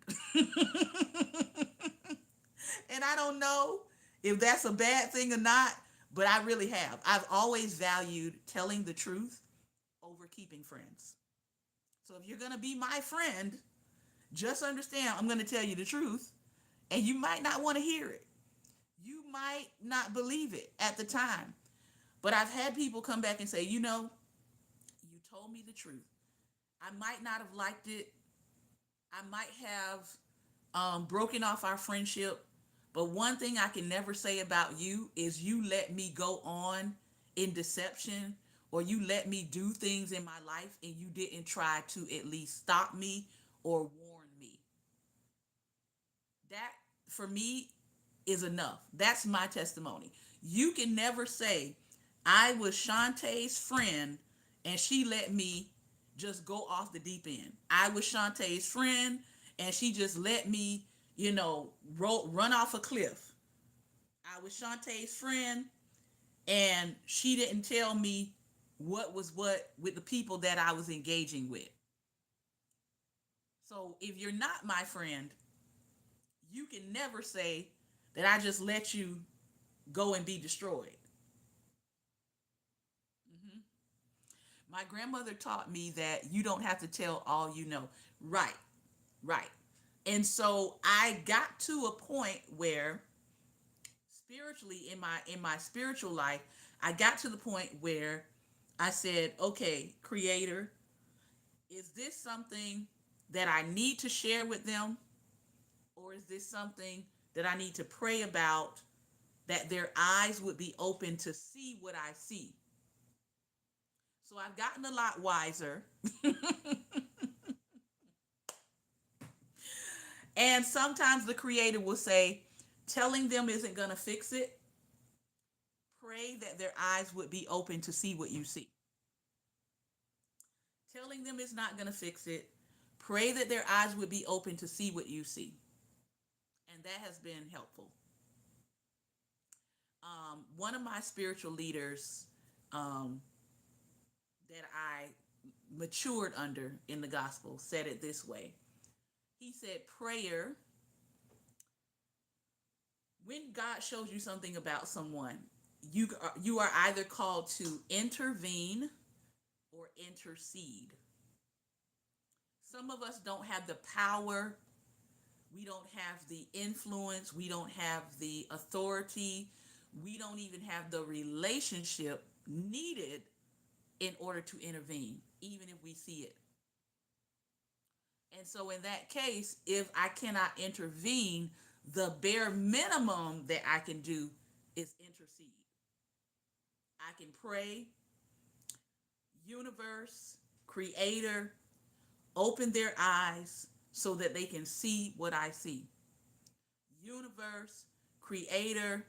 And I don't know if that's a bad thing or not, but I really have. I've always valued telling the truth over keeping friends. So if you're going to be my friend, just understand I'm going to tell you the truth, and you might not want to hear it. You might not believe it at the time. But I've had people come back and say, you told me the truth. I might not have liked it. I might have broken off our friendship. But one thing I can never say about you is you let me go on in deception, or you let me do things in my life and you didn't try to at least stop me or warn me. That, for me, is enough. That's my testimony. You can never say, I was Shantae's friend and she let me just go off the deep end. I was Shantae's friend and she just let me, run off a cliff. I was Shantae's friend and she didn't tell me what was what with the people that I was engaging with. So if you're not my friend, you can never say that I just let you go and be destroyed. Mm-hmm. My grandmother taught me that you don't have to tell all you know. Right, right. And so I got to a point where spiritually in my spiritual life, I got to the point where I said, okay, creator, is this something that I need to share with them, or is this something that I need to pray about, that their eyes would be open to see what I see? So I've gotten a lot wiser. And sometimes the creator will say, telling them isn't going to fix it. Pray that their eyes would be open to see what you see. Telling them is not going to fix it. Pray that their eyes would be open to see what you see. And that has been helpful. One of my spiritual leaders um, that I matured under in the gospel said it this way. He said, prayer, when God shows you something about someone, you are either called to intervene or intercede. Some of us don't have the power, we don't have the influence, we don't have the authority, we don't even have the relationship needed in order to intervene, even if we see it. And so, in that case, if I cannot intervene, the bare minimum that I can do is intercede. I can pray, universe, creator, open their eyes so that they can see what I see. Universe, creator,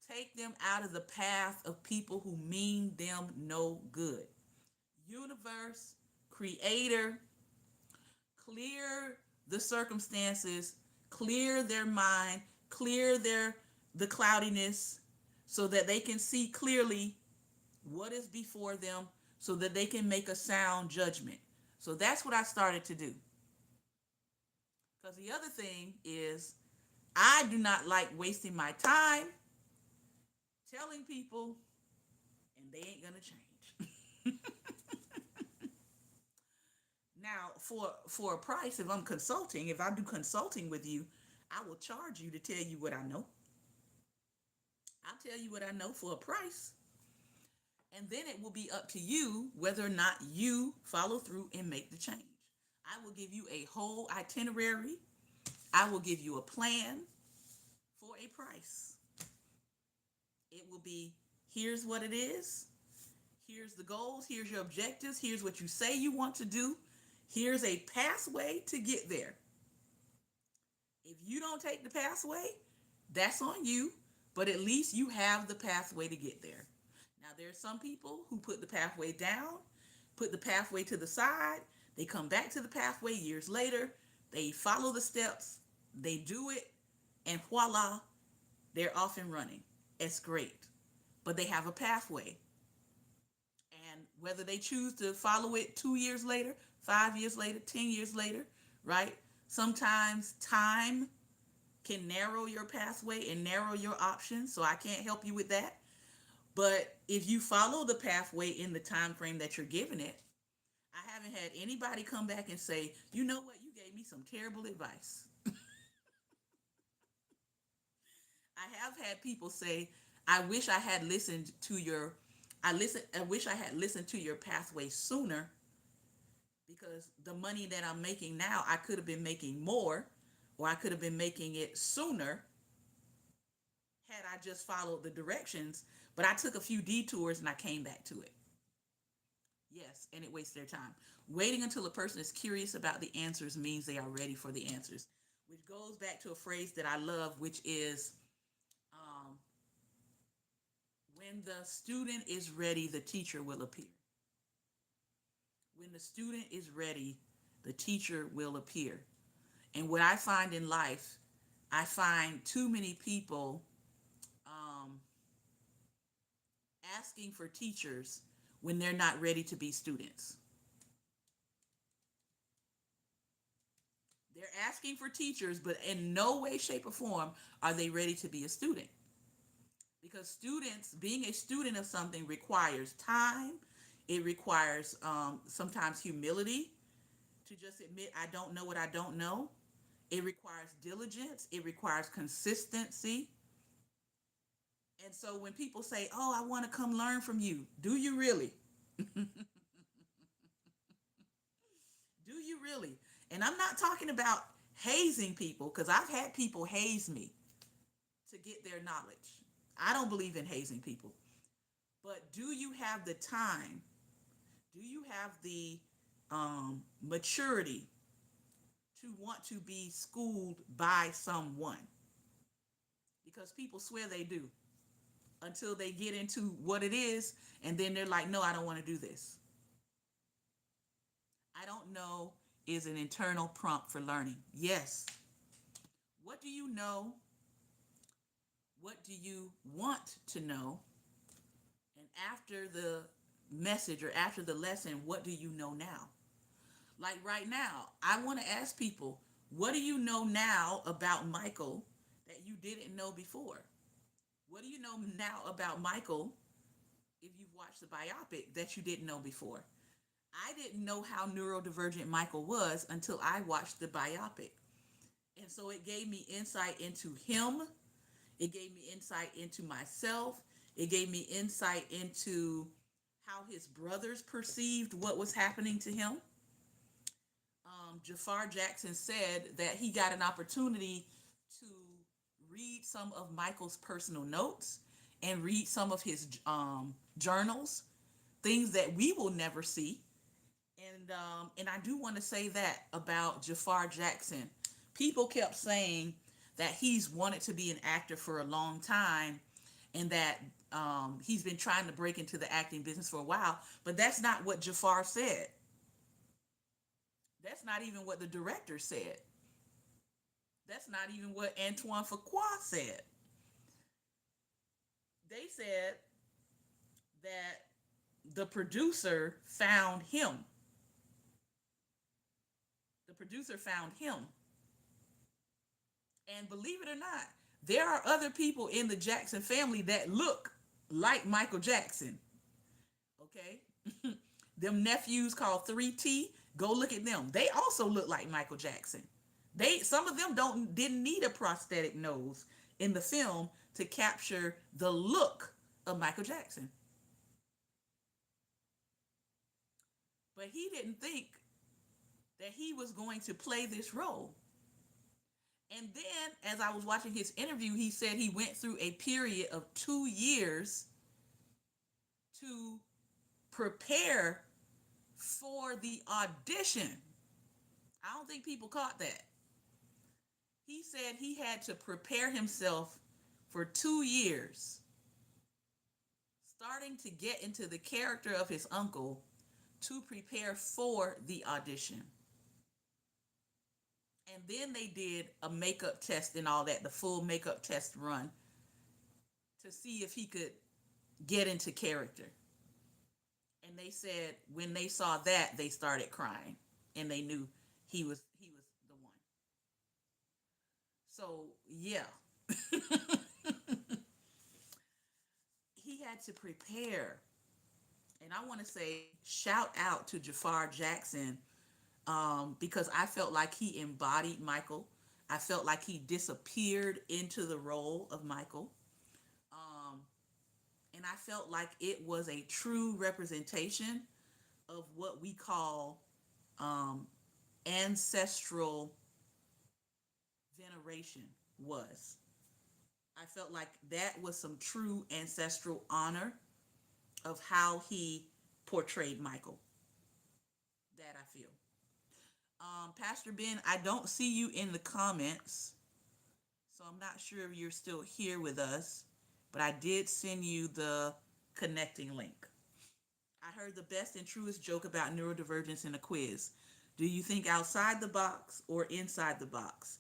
take them out of the path of people who mean them no good. Universe, creator, clear the circumstances, clear their mind, clear the cloudiness so that they can see clearly what is before them so that they can make a sound judgment. So that's what I started to do. Because the other thing is, I do not like wasting my time telling people and they ain't gonna change. Now, for a price, if I'm consulting, if I do consulting with you, I will charge you to tell you what I know. I'll tell you what I know for a price. And then it will be up to you whether or not you follow through and make the change. I will give you a whole itinerary. I will give you a plan for a price. It will be, here's what it is. Here's the goals. Here's your objectives. Here's what you say you want to do. Here's a pathway to get there. If you don't take the pathway, that's on you, but at least you have the pathway to get there. Now, there are some people who put the pathway down, put the pathway to the side, they come back to the pathway years later, they follow the steps, they do it, and voila, they're off and running. It's great. But they have a pathway. And whether they choose to follow it 2 years later, 5 years later, 10 years later, right? Sometimes time can narrow your pathway and narrow your options. So I can't help you with that. But if you follow the pathway in the time frame that you're given it, I haven't had anybody come back and say, you know what, you gave me some terrible advice. I have had people say, I wish I had listened to your I wish I had listened to your pathway sooner because the money that I'm making now, I could have been making more or I could have been making it sooner had I just followed the directions, but I took a few detours and I came back to it. Yes, and it wastes their time. Waiting until a person is curious about the answers means they are ready for the answers, which goes back to a phrase that I love, which is um, when the student is ready, the teacher will appear. When the student is ready, the teacher will appear. And what I find in life, I find too many people um, asking for teachers when they're not ready to be students. They're asking for teachers, but in no way, shape, or form are they ready to be a student. Because being a student of something requires time. It requires sometimes humility to just admit, I don't know what I don't know. It requires diligence. It requires consistency. And so when people say, oh, I want to come learn from you, do you really? Do you really? And I'm not talking about hazing people because I've had people haze me to get their knowledge. I don't believe in hazing people. But do you have the time? Do you have the maturity to want to be schooled by someone? Because people swear they do until they get into what it is, and then they're like, no, I don't want to do this. I don't know is an internal prompt for learning. Yes. What do you know? What do you want to know? And after the message or after the lesson, what do you know now? Like right now, I want to ask people, what do you know now about Michael that you didn't know before? What do you know now about Michael if you've watched the biopic, that you didn't know before. I didn't know how neurodivergent Michael was until I watched the biopic. And so it gave me insight into him. It gave me insight into myself. It gave me insight into how his brothers perceived what was happening to him. Jafar Jackson said that he got an opportunity to read some of Michael's personal notes and read some of his journals, things that we will never see. And I do want to say that about Jafar Jackson. People kept saying that he's wanted to be an actor for a long time, and that he's been trying to break into the acting business for a while. But that's not what Jafar said. That's not even what the director said. That's not even what Antoine Fuqua said. They said that the producer found him. The producer found him. And believe it or not, there are other people in the Jackson family that look like Michael Jackson. Okay? Them nephews called 3T, go look at them. They also look like Michael Jackson. Some of them don't didn't need a prosthetic nose in the film to capture the look of Michael Jackson. But he didn't think that he was going to play this role. And then, as I was watching his interview, he said he went through a period of 2 years to prepare for the audition. I don't think people caught that. He said he had to prepare himself for 2 years, starting to get into the character of his uncle to prepare for the audition. And then they did a makeup test and all that, the full makeup test run, to see if he could get into character. And they said when they saw that, they started crying, and they knew he was the one. So yeah, he had to prepare. And I want to say shout out to Jafar Jackson, because I felt like he embodied Michael. I felt like he disappeared into the role of Michael. Um, and I felt like it was a true representation of what we call um, ancestral veneration was. I felt like that was some true ancestral honor of how he portrayed Michael. That I feel. Pastor Ben, I don't see you in the comments, so I'm not sure if you're still here with us, but I did send you the connecting link. I heard the best and truest joke about neurodivergence in a quiz. Do you think outside the box or inside the box?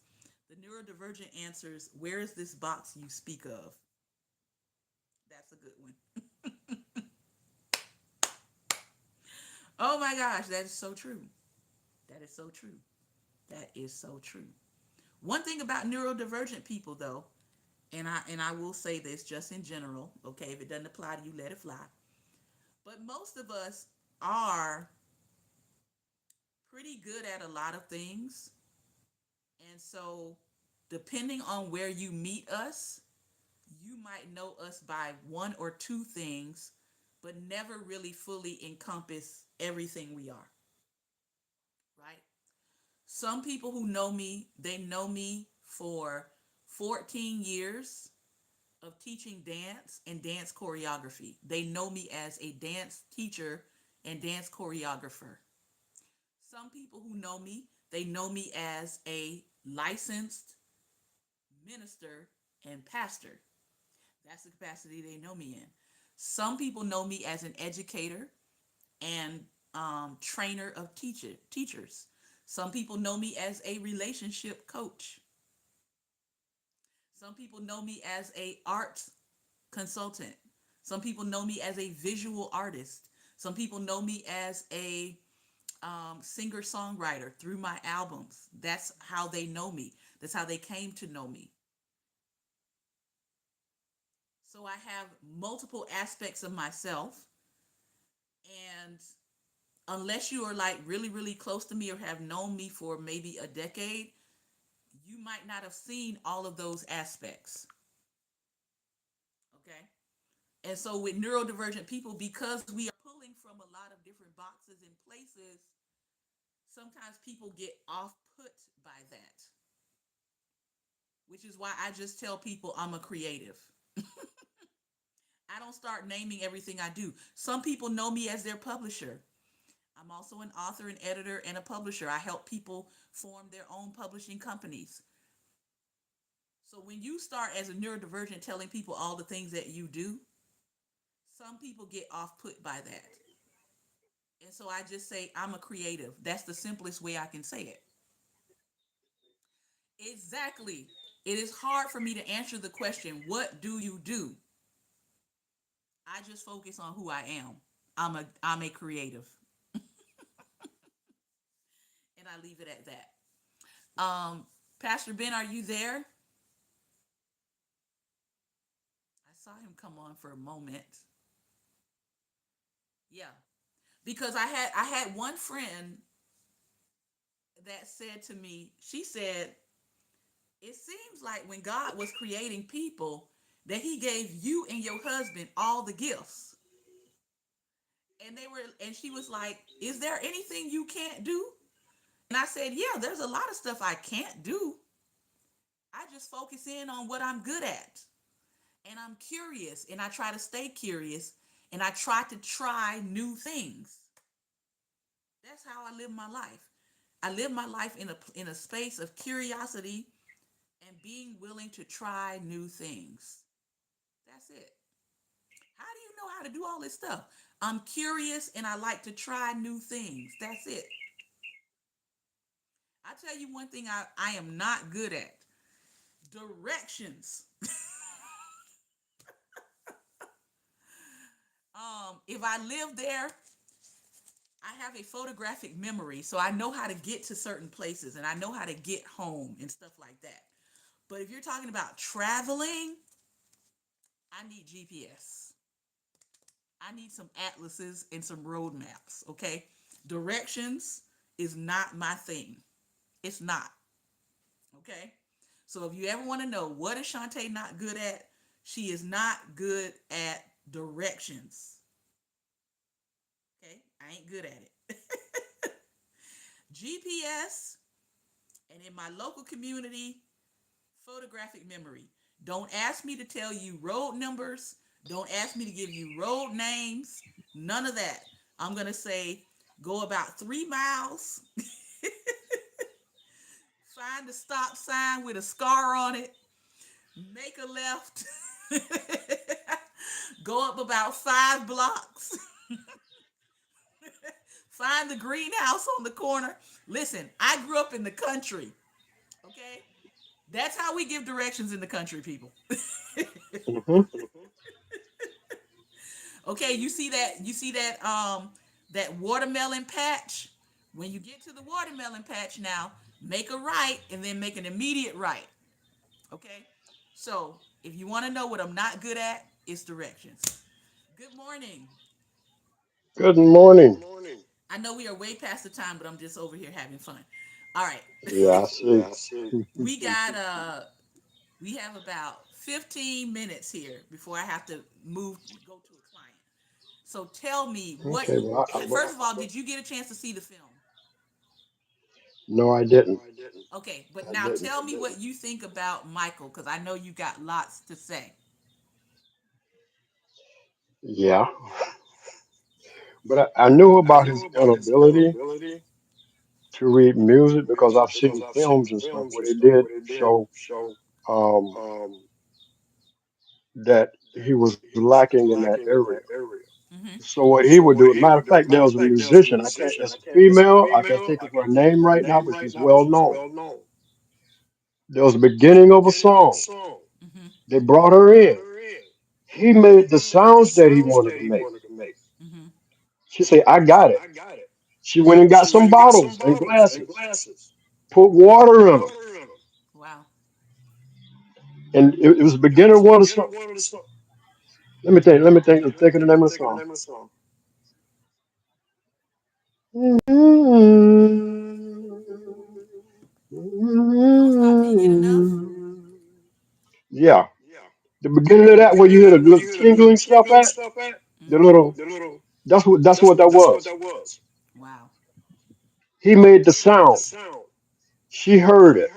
The neurodivergent answers, where is this box you speak of? That's a good one. Oh my gosh, that is so true. That is so true. That is so true. One thing about neurodivergent people though, and I will say this just in general, okay, if it doesn't apply to you, let it fly. But most of us are pretty good at a lot of things. And so depending on where you meet us, you might know us by one or two things, but never really fully encompass everything we are, right? Some people who know me, they know me for 14 years of teaching dance and dance choreography. They know me as a dance teacher and dance choreographer. Some people who know me, they know me as a licensed minister and pastor. That's the capacity they know me in. Some people know me as an educator and trainer of teachers. Some people know me as a relationship coach. Some people know me as a art consultant. Some people know me as a visual artist. Some people know me as a singer songwriter through my albums. That's how they know me. That's how they came to know me. So I have multiple aspects of myself. And unless you are like really, really close to me or have known me for maybe a decade, you might not have seen all of those aspects. Okay. And so with neurodivergent people, because we are pulling from a lot of different boxes and places, sometimes people get off put by that, which is why I just tell people I'm a creative. I don't start naming everything I do. Some people know me as their publisher. I'm also an author, an editor, and a publisher. I help people form their own publishing companies. So when you start as a neurodivergent telling people all the things that you do, some people get off put by that. And so I just say, I'm a creative. That's the simplest way I can say it. Exactly. It is hard for me to answer the question, what do you do? I just focus on who I am. I'm a creative. And I leave it at that. Pastor Ben, are you there? I saw him come on for a moment. Yeah. Because I had one friend that said to me, she said, it seems like when God was creating people, that he gave you and your husband all the gifts. And she was like, is there anything you can't do? And I said, yeah, there's a lot of stuff I can't do. I just focus in on what I'm good at. And I'm curious, and I try to stay curious, and I try new things. That's how I live my life. I live my life in a space of curiosity and being willing to try new things. That's it. How do you know how to do all this stuff? I'm curious and I like to try new things. That's it. I tell you one thing I am not good at: directions. If I live there, I have a photographic memory, so I know how to get to certain places and I know how to get home and stuff like that. But if you're talking about traveling, I need GPS. I need some atlases and some road maps, okay? Directions is not my thing. It's not, okay? So if you ever want to know what is Shantae not good at, she is not good at directions, okay? I ain't good at it. GPS, and in my local community, photographic memory. Don't ask me to tell you road numbers. Don't ask me to give you road names. None of that. I'm going to say go about 3 miles, find the stop sign with a scar on it, make a left, go up about 5 blocks, find the greenhouse on the corner. Listen, I grew up in the country, okay? That's how we give directions in the country, people. Hmm. Okay, you see that watermelon patch? When you get to the watermelon patch now, make a right and then make an immediate right. Okay? So, if you want to know what I'm not good at, it's directions. Good morning. Good morning. I know we are way past the time, but I'm just over here having fun. All right. Yeah, I see. we got we have about 15 minutes here before I have to go to a client. So tell me what. Okay, well, First of all, did you get a chance to see the film? no, I didn't. Okay, but I now didn't. tell me what you think about Michael, because I know you got lots to say. Yeah, but I knew about his inability to read music because I've seen films and stuff where they did show um, that he was lacking in that area. Mm-hmm. So what he would do, matter of fact, there was a musician. I can't, as a female, I can't think of her name right now, but she's well known. There was the beginning of a song. Mm-hmm. They brought her in. He made the sounds that he wanted to make. Mm-hmm. She said, I got it. She went and got some bottles and glasses, put water in them. Wow. And it was the beginning of one of the songs. Let me think. Let me think. Think of the name of the song. Don't stop till you get enough. Yeah, the beginning of that where you hear the little tingling stuff at the Hmm. little. That's what that was. Wow. He made the sound. She heard it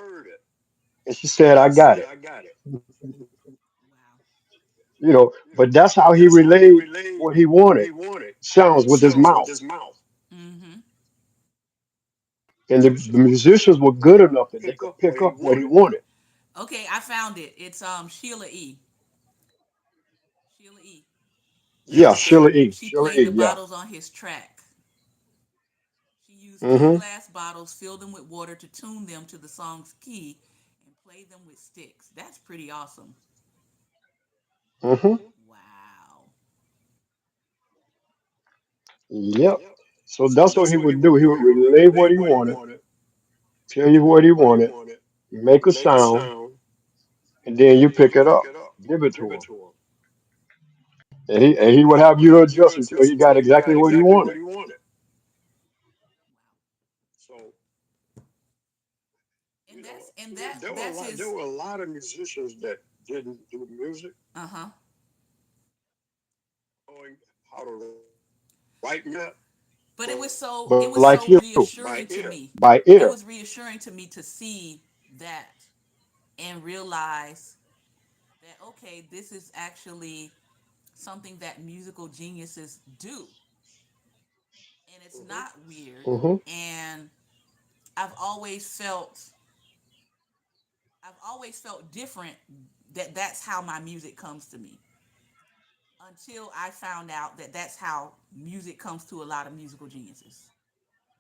and she said, "I got it." Wow. But that's how he relayed what he wanted. Sounds with his mouth. Hmm. And the musicians were good enough that they could pick up what he wanted. Okay, I found it. It's Sheila E. Sheila E. Yeah, Sheila E. She Sheila played E. the Yeah. bottles on his track. She used two Mm-hmm. glass bottles, filled them with water to tune them to the song's key, and play them with sticks. That's pretty awesome. Mm-hmm. Wow. Yep. So that's what he would do. He would relay what he wanted, tell you what he wanted, make a sound, and then you pick it up, give it to him. And he would have you to adjust until he got exactly what he wanted. And that's his. Uh-huh. But it But was like so you, reassuring to me. by It ear. was reassuring to me to see that and realize that okay, this is actually something that musical geniuses do. And it's not weird. Hmm. And I've always felt I've always felt different that that's how my music comes to me. Until I found out that that's how music comes to a lot of musical geniuses.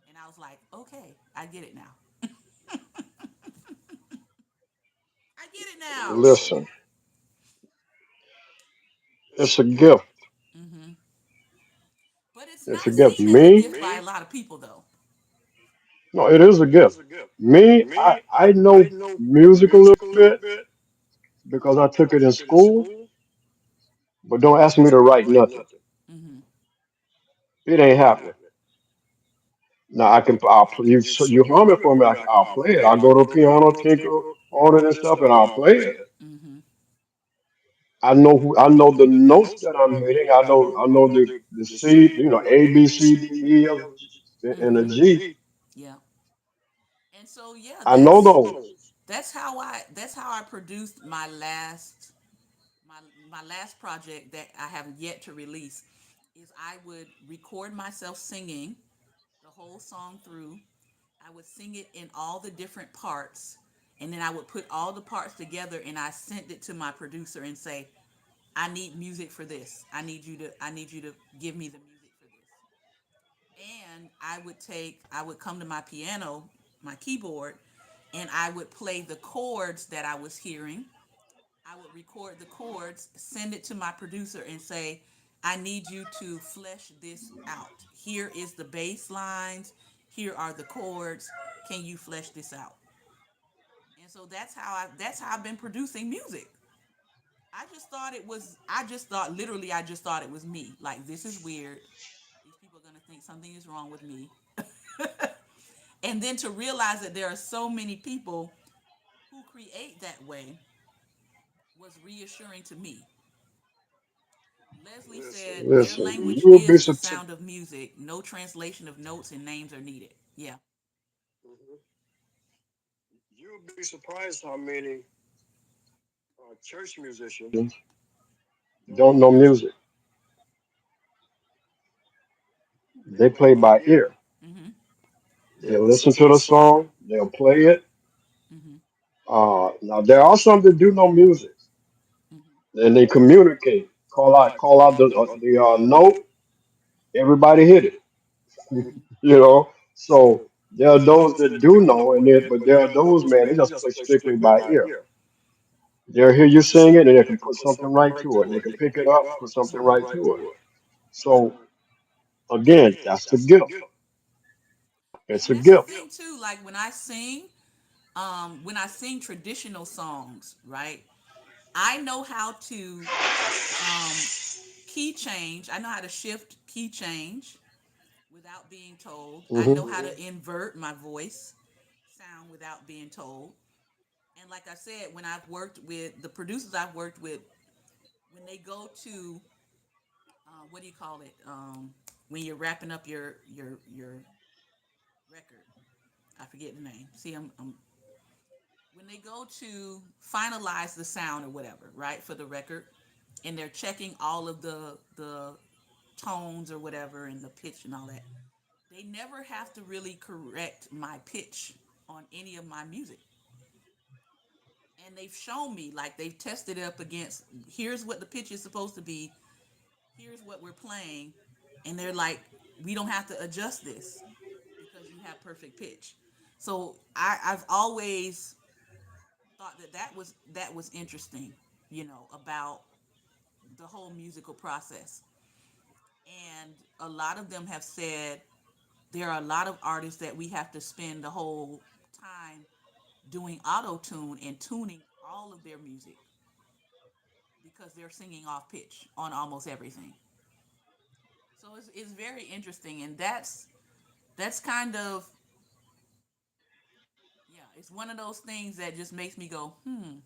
And I was like, okay, I get it now. I get it now. Listen, it's a gift. Hmm. But it's It's a not gift. seen as a Me, gift by a lot of people, though. no, it is a gift. Me, I know music a little bit because I took it in school, but don't ask me to write nothing. Hmm. It ain't happening. Now I can, you hum it for me. I'll play it. I'll go to the piano, tinkle on it and stuff, and I'll play it. Hmm. I know the notes that I'm hitting. I know the C, A B C D E F and the Hmm. G. Yeah. And so yeah, I know those. that's how I produced my my last project that I have yet to release is I would record myself singing the whole song through. I would sing it in all the different parts and then I would put all the parts together and I sent it to my producer and say, "I need music for this. I need you to give me the music for this." And I would come to my piano, my keyboard, and I would play the chords that I was hearing. I would record the chords, send it to my producer, and say, I need you to flesh this out. Here is the bass lines. Here are the chords. Can you flesh this out? And so that's how I've been producing music. I just thought literally I just thought it was me. Like this is weird. These people are gonna think something is wrong with me. And then to realize that there are so many people who create that way was reassuring to me. Leslie said their Listen, language you will be is the surprised. sound of music. No translation of notes and names are needed. Yeah. Don't know music. They play by ear. Mm-hmm. They listen to the song. They'll play it. Mm-hmm. Now there are some that do know music, Mm-hmm. and they communicate. Call out the note. Everybody hit it. Mm-hmm. So there are those that do know, but there are those, man, they just play strictly by ear. They'll hear you sing it, and they can put something right to it. They can pick it up, put something Mm-hmm. right to it. So again, that's the gift. It's And a that's the gift. thing too. Like when I sing traditional songs, right? I know how to um, key change. I know how to shift key change without being told. I Hmm. know how to invert my voice sound without being told. And like I said, when I've worked with the producers I've worked with, when they go to what do you call it? When you're wrapping up your record, I forget the name. See, I'm when they go to finalize the sound or whatever, right, for the record, and they're checking all of the tones or whatever and the pitch and all that. They never have to really correct my pitch on any of my music. And they've shown me, like, they've tested it up against, here's what the pitch is supposed to be, here's what we're playing, and they're like, we don't have to adjust this because you have perfect pitch. So I've always thought that that was interesting, about the whole musical process. And a lot of them have said there are a lot of artists that we have to spend the whole time doing auto tune and tuning all of their music because they're singing off pitch on almost everything. So it's very interesting, and that's kind of, yeah, it's one of those things that just makes me go, hmm.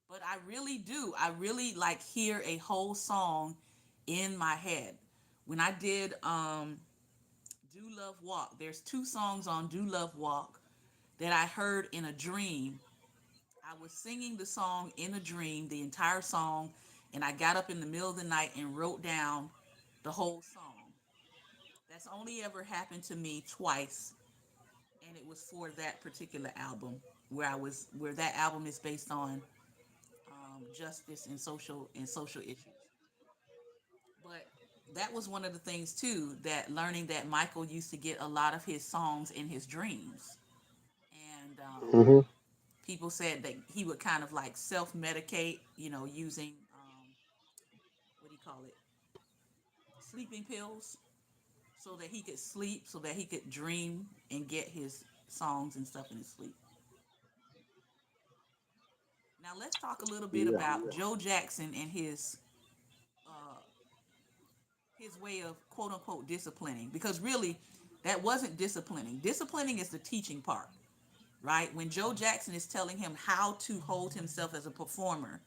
But I really do. I really like hear a whole song in my head. When I did Do Love Walk, there's two songs on Do Love Walk that I heard in a dream. I was singing the song in a dream, the entire song, and I got up in the middle of the night and wrote down the whole song. That's only ever happened to me twice, and it was for that particular album where that album is based on justice and social issues. But that was one of the things too, that learning that Michael used to get a lot of his songs in his dreams, and Hmm. people said that he would kind of like self-medicate, using what do you call it, sleeping pills, so that he could sleep, so that he could dream and get his songs and stuff in his sleep. Now let's talk a little bit Yeah. about Joe Jackson and his way of quote unquote disciplining, because really that wasn't disciplining. Disciplining is the teaching part, right? When Joe Jackson is telling him how to hold himself as a performer,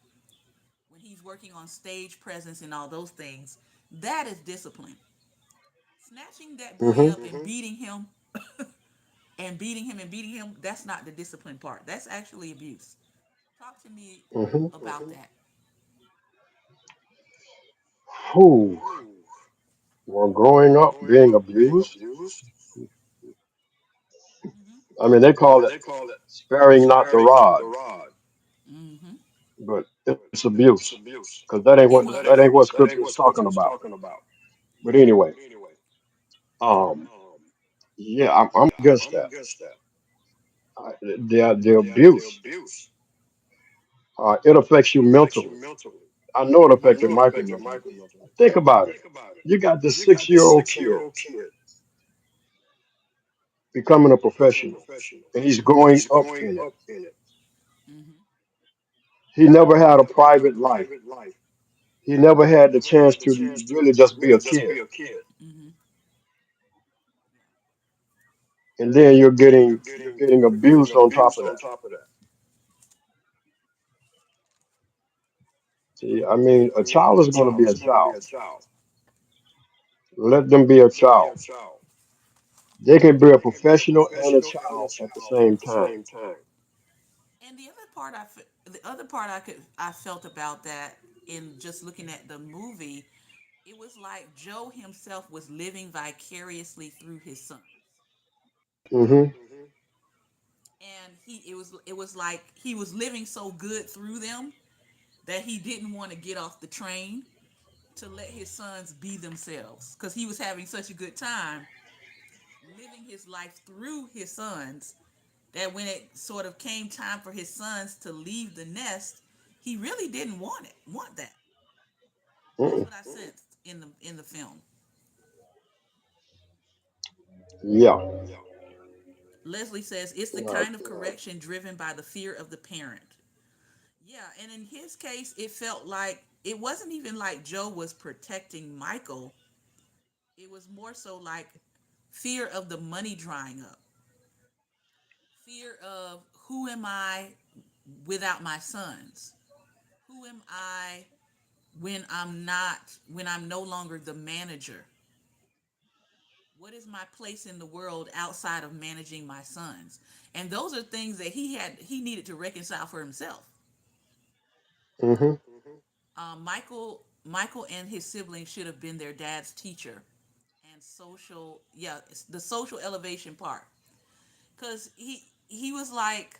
when he's working on stage presence and all those things, that is discipline. Snatching that boy Hmm. up and beating him and beating him and beating him, that's not the discipline part. That's actually abuse. Talk to me Hmm. about that. Who? Well, growing up being abused. Mm-hmm. I mean, they call it sparing not the rod, Mm-hmm. but it's abuse because that ain't what Scripture is talking about. But anyway, um, yeah, I'm against that. The abuse, it affects you mentally. I know it affected Michael mentally. Think about it. You got this 6-year-old kid becoming a professional, and he's growing up in it. Mm-hmm. He never had a private life. He never had the chance to really just be a kid. Mm-hmm. And then you're getting abused on top of that. See, I mean, a child is going to be a child. Let them be a child. They can be a professional and a child at the same time. And the other part I felt about that in just looking at the movie, it was like Joe himself was living vicariously through his sons. Hmm. And it was like he was living so good through them that he didn't want to get off the train to let his sons be themselves, because he was having such a good time living his life through his sons, that when it sort of came time for his sons to leave the nest, he really didn't want that. That's Mm-mm. what I sensed in the film. Yeah. Leslie says it's the Right. kind of correction driven by the fear of the parent. Yeah, and in his case, it felt like it wasn't even like Joe was protecting Michael. It was more so like fear of the money drying up, fear of who am I without my sons? Who am I when I'm no longer the manager? What is my place in the world outside of managing my sons? And those are things that he needed to reconcile for himself. Hmm. Michael and his siblings should have been their dad's teacher and social, yeah, it's the social elevation part, because he was like,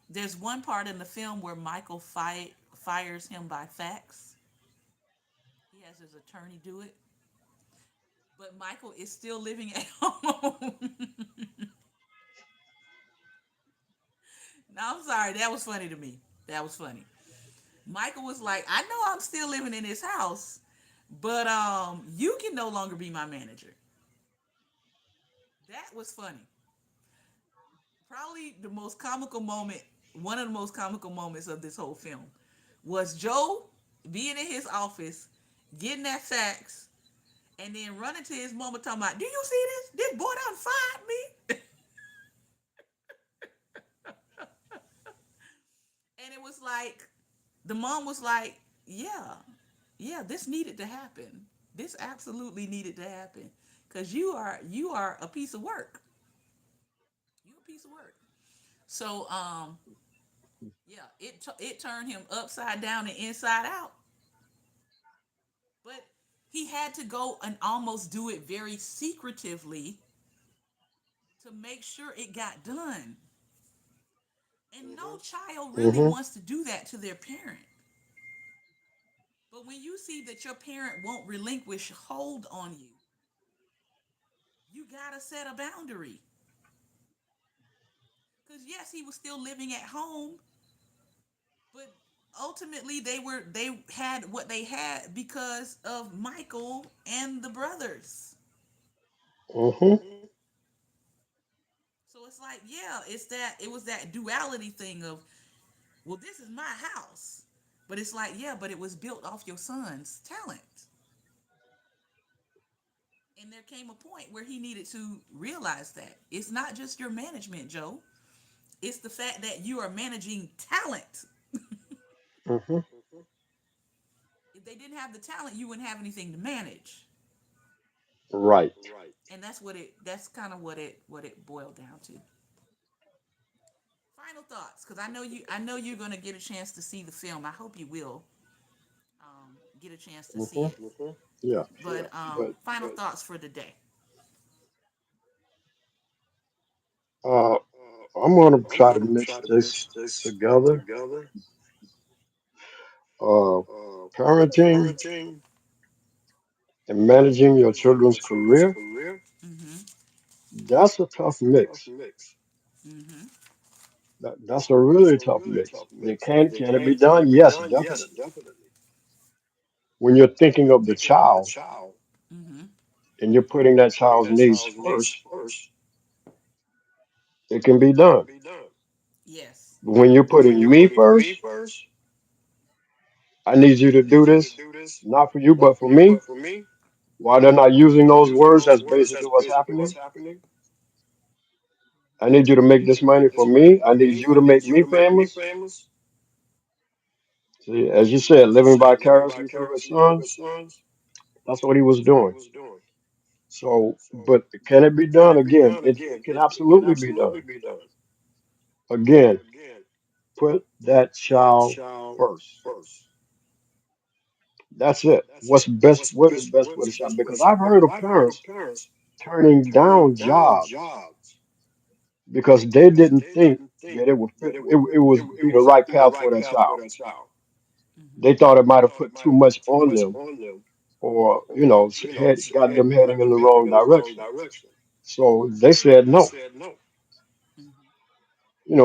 there's one part in the film where Michael fires him by fax. He has his attorney do it, but Michael is still living at home. No, I'm sorry, that was funny to me. That was funny. Michael was like, I know I'm still living in this house, but you can no longer be my manager. That was funny. Probably the most comical moment, one of the most comical moments of this whole film was Joe being in his office, getting that fax, and then running to his mama talking about, do you see this? This boy done fired me. And it was like, the mom was like, yeah, yeah, this needed to happen. This absolutely needed to happen. Cause you are a piece of work. You a piece of work. So yeah, it turned him upside down and inside out. But he had to go and almost do it very secretively to make sure it got done. And no child really Hmm. wants to do that to their parent. But when you see that your parent won't relinquish hold on you, you gotta set a boundary. Because yes, he was still living at home, but ultimately they had what they had because of Michael and the brothers. Hmm. So it's like, yeah, it was that duality thing of, well, this is my house. But it's like, yeah, but it was built off your son's talent. And there came a point where he needed to realize that it's not just your management, Joe. It's the fact that you are managing talent. Hmm. If they didn't have the talent, you wouldn't have anything to manage. Right. And that's kind of what it boiled down to. Final thoughts, because I know you're gonna get a chance to see the film. I hope you will get a chance to see Hmm. it. Yeah. But final thoughts for the day. Uh, I'm going to try to mix this together. Uh, Parenting and managing your children's career. Mm-hmm. That's a tough mix. Mm-hmm. That's a really tough mix. Can it be done? Yes, definitely. When you're thinking of the child Mm-hmm. and you're putting that child's needs first, it can be done. Yes. But when you're putting me first, I need you to do this, not for you, but for me. While they're not using those words, that's basically what's happening. I need you to make this money for me. I need you to make me famous. See, as you said, living vicariously through his sons, that's what he was doing. So, but can it be done? Again, it can absolutely be done. Again, put that child first. That's it. What's best? What is best for the child? Because I've heard of parents turning down jobs because they didn't think that it would fit. It was be the right path for their child. Mm-hmm. They thought it might have put too much on them, or had got them heading in the wrong direction. So they said no. Mm-hmm.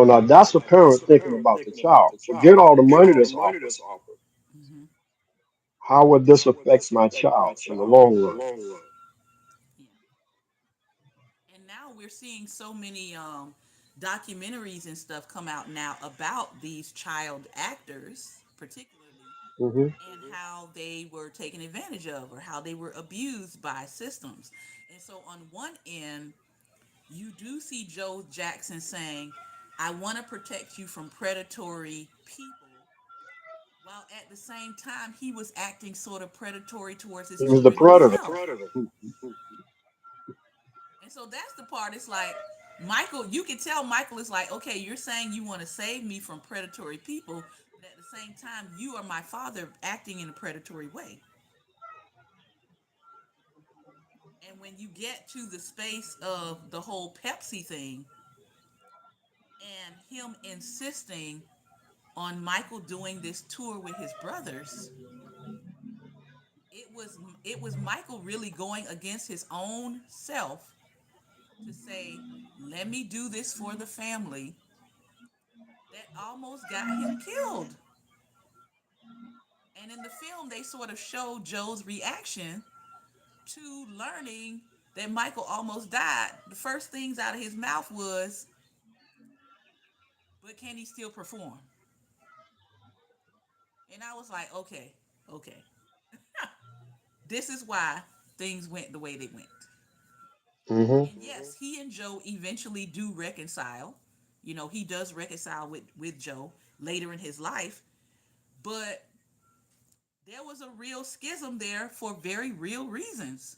Now that's a parent thinking about the child. Forget all the money that's offered. Mm-hmm. How would this affect my child in the long run? Yeah. And now we're seeing so many documentaries and stuff come out now about these child actors, particularly, Mhm. and how they were taken advantage of or how they were abused by systems. And so, on one end, you do see Joe Jackson saying, I want to protect you from predatory people, while at the same time, he was acting sort of predatory towards his He was the children predator. himself. And so that's the part. It's like Michael, you can tell Michael is like, okay, you're saying you want to save me from predatory people, but at the same time, you are my father acting in a predatory way. And when you get to the space of the whole Pepsi thing and him insisting on Michael doing this tour with his brothers, it was Michael really going against his own self to say, "Let me do this for the family." That almost got him killed. And in the film, they sort of show Joe's reaction to learning that Michael almost died. The first things out of his mouth was, "But can he still perform?" And I was like, okay, okay. This is why things went the way they went. Mhm. And yes, he and Joe eventually do reconcile. You know, he does reconcile with Joe later in his life, but there was a real schism there for very real reasons.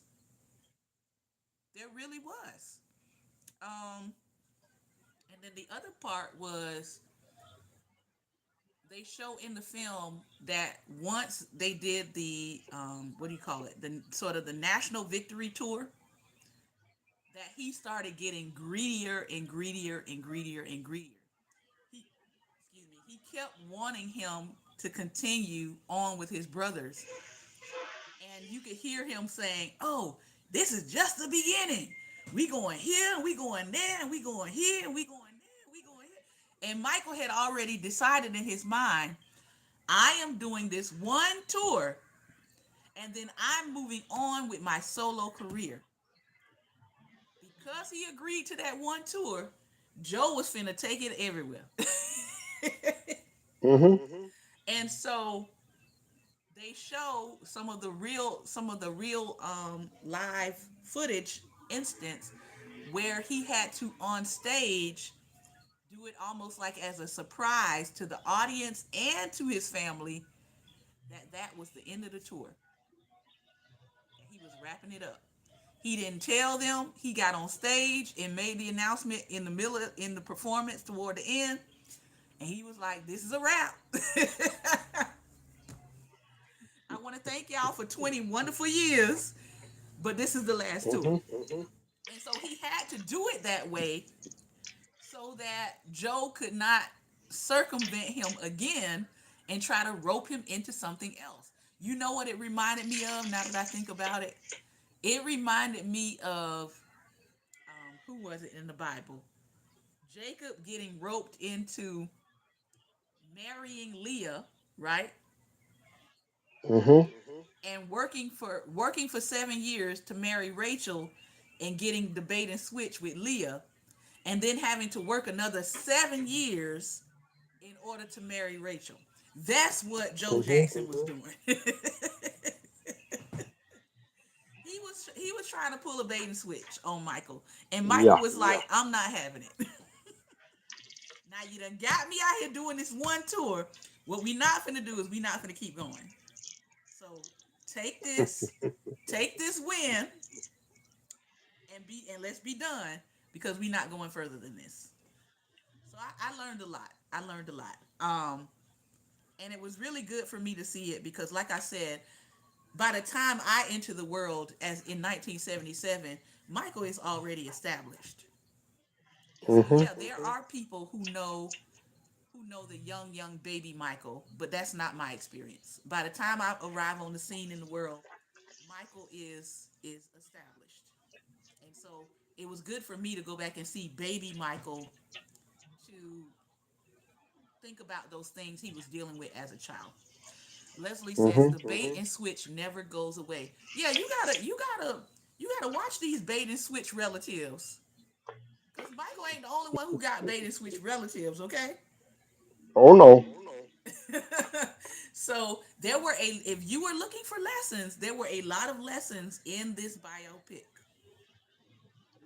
There really was. Um, and then the other part was they show in the film that once they did the what do you call it? The sort of the national victory tour, that he started getting greedier and greedier and greedier and greedier. He, excuse me, he kept wanting him to continue on with his brothers, and you could hear him saying, "Oh, this is just the beginning. We going here, we going there, we going here, we going there, we going here." And Michael had already decided in his mind, I am doing this one tour, and then I'm moving on with my solo career. Because he agreed to that one tour, Joe was finna take it everywhere. Mhm. And so they show some of the real live footage instance where he had to on stage do it almost like as a surprise to the audience and to his family that that was the end of the tour, that he was wrapping it up. He didn't tell them. He got on stage and made the announcement in the middle in the performance toward the end, and he was like, "This is a wrap." I want to thank y'all for 20 wonderful years, but this is the last tour. Mhm. And so he had to do it that way so that Joe could not circumvent him again and try to rope him into something else. You know what it reminded me of now that I think about it? It reminded me of who was it in the Bible? Jacob getting roped into marrying Leah, right? Mhm. And working for 7 years to marry Rachel and getting the bait and switch with Leah, and then having to work another 7 years in order to marry Rachel. That's what Joe Mhm. Jackson was doing. He was trying to pull a bait and switch on Michael, and Michael Yeah. was like, "I'm not having it." Now you done got me out here doing this one tour. What we not finna do is we not finna keep going. So take this, take this win, and let's be done, because we not going further than this. So I learned a lot. I learned a lot. And it was really good for me to see it because, like I said, by the time I enter the world as in 1977, Michael is already established. And so Mhm. yeah, there are people who know the young baby Michael, but that's not my experience. By the time I arrive on the scene in the world, Michael is established. And so it was good for me to go back and see baby Michael, to think about those things he was dealing with as a child. Leslie says Mhm. the bait and switch never goes away. Yeah, you gotta watch these bait and switch relatives. Because Michael ain't the only one who got bait and switch relatives, okay? Oh no. So there were if you were looking for lessons, there were a lot of lessons in this biopic.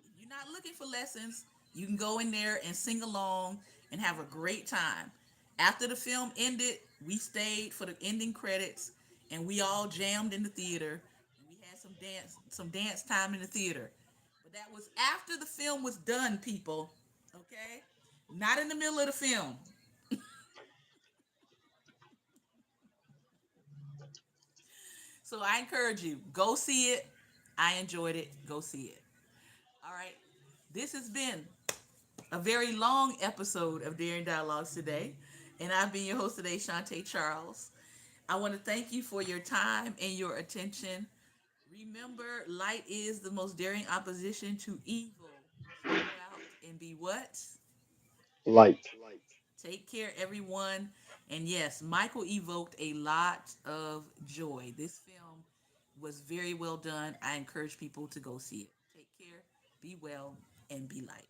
If you're not looking for lessons, you can go in there and sing along and have a great time. After the film ended, we stayed for the ending credits and we all jammed in the theater and we had some dance time in the theater. But that was after the film was done, people. Okay? Not in the middle of the film. So I encourage you, go see it. I enjoyed it. Go see it. All right. This has been a very long episode of Daring Dialogues today. And I've been your host today, Shantae Charles. I want to thank you for your time and your attention. Remember, light is the most daring opposition to evil. So go out and be what? Light. Take care, everyone. And yes, Michael evoked a lot of joy. This film was very well done. I encourage people to go see it. Take care, be well, and be light.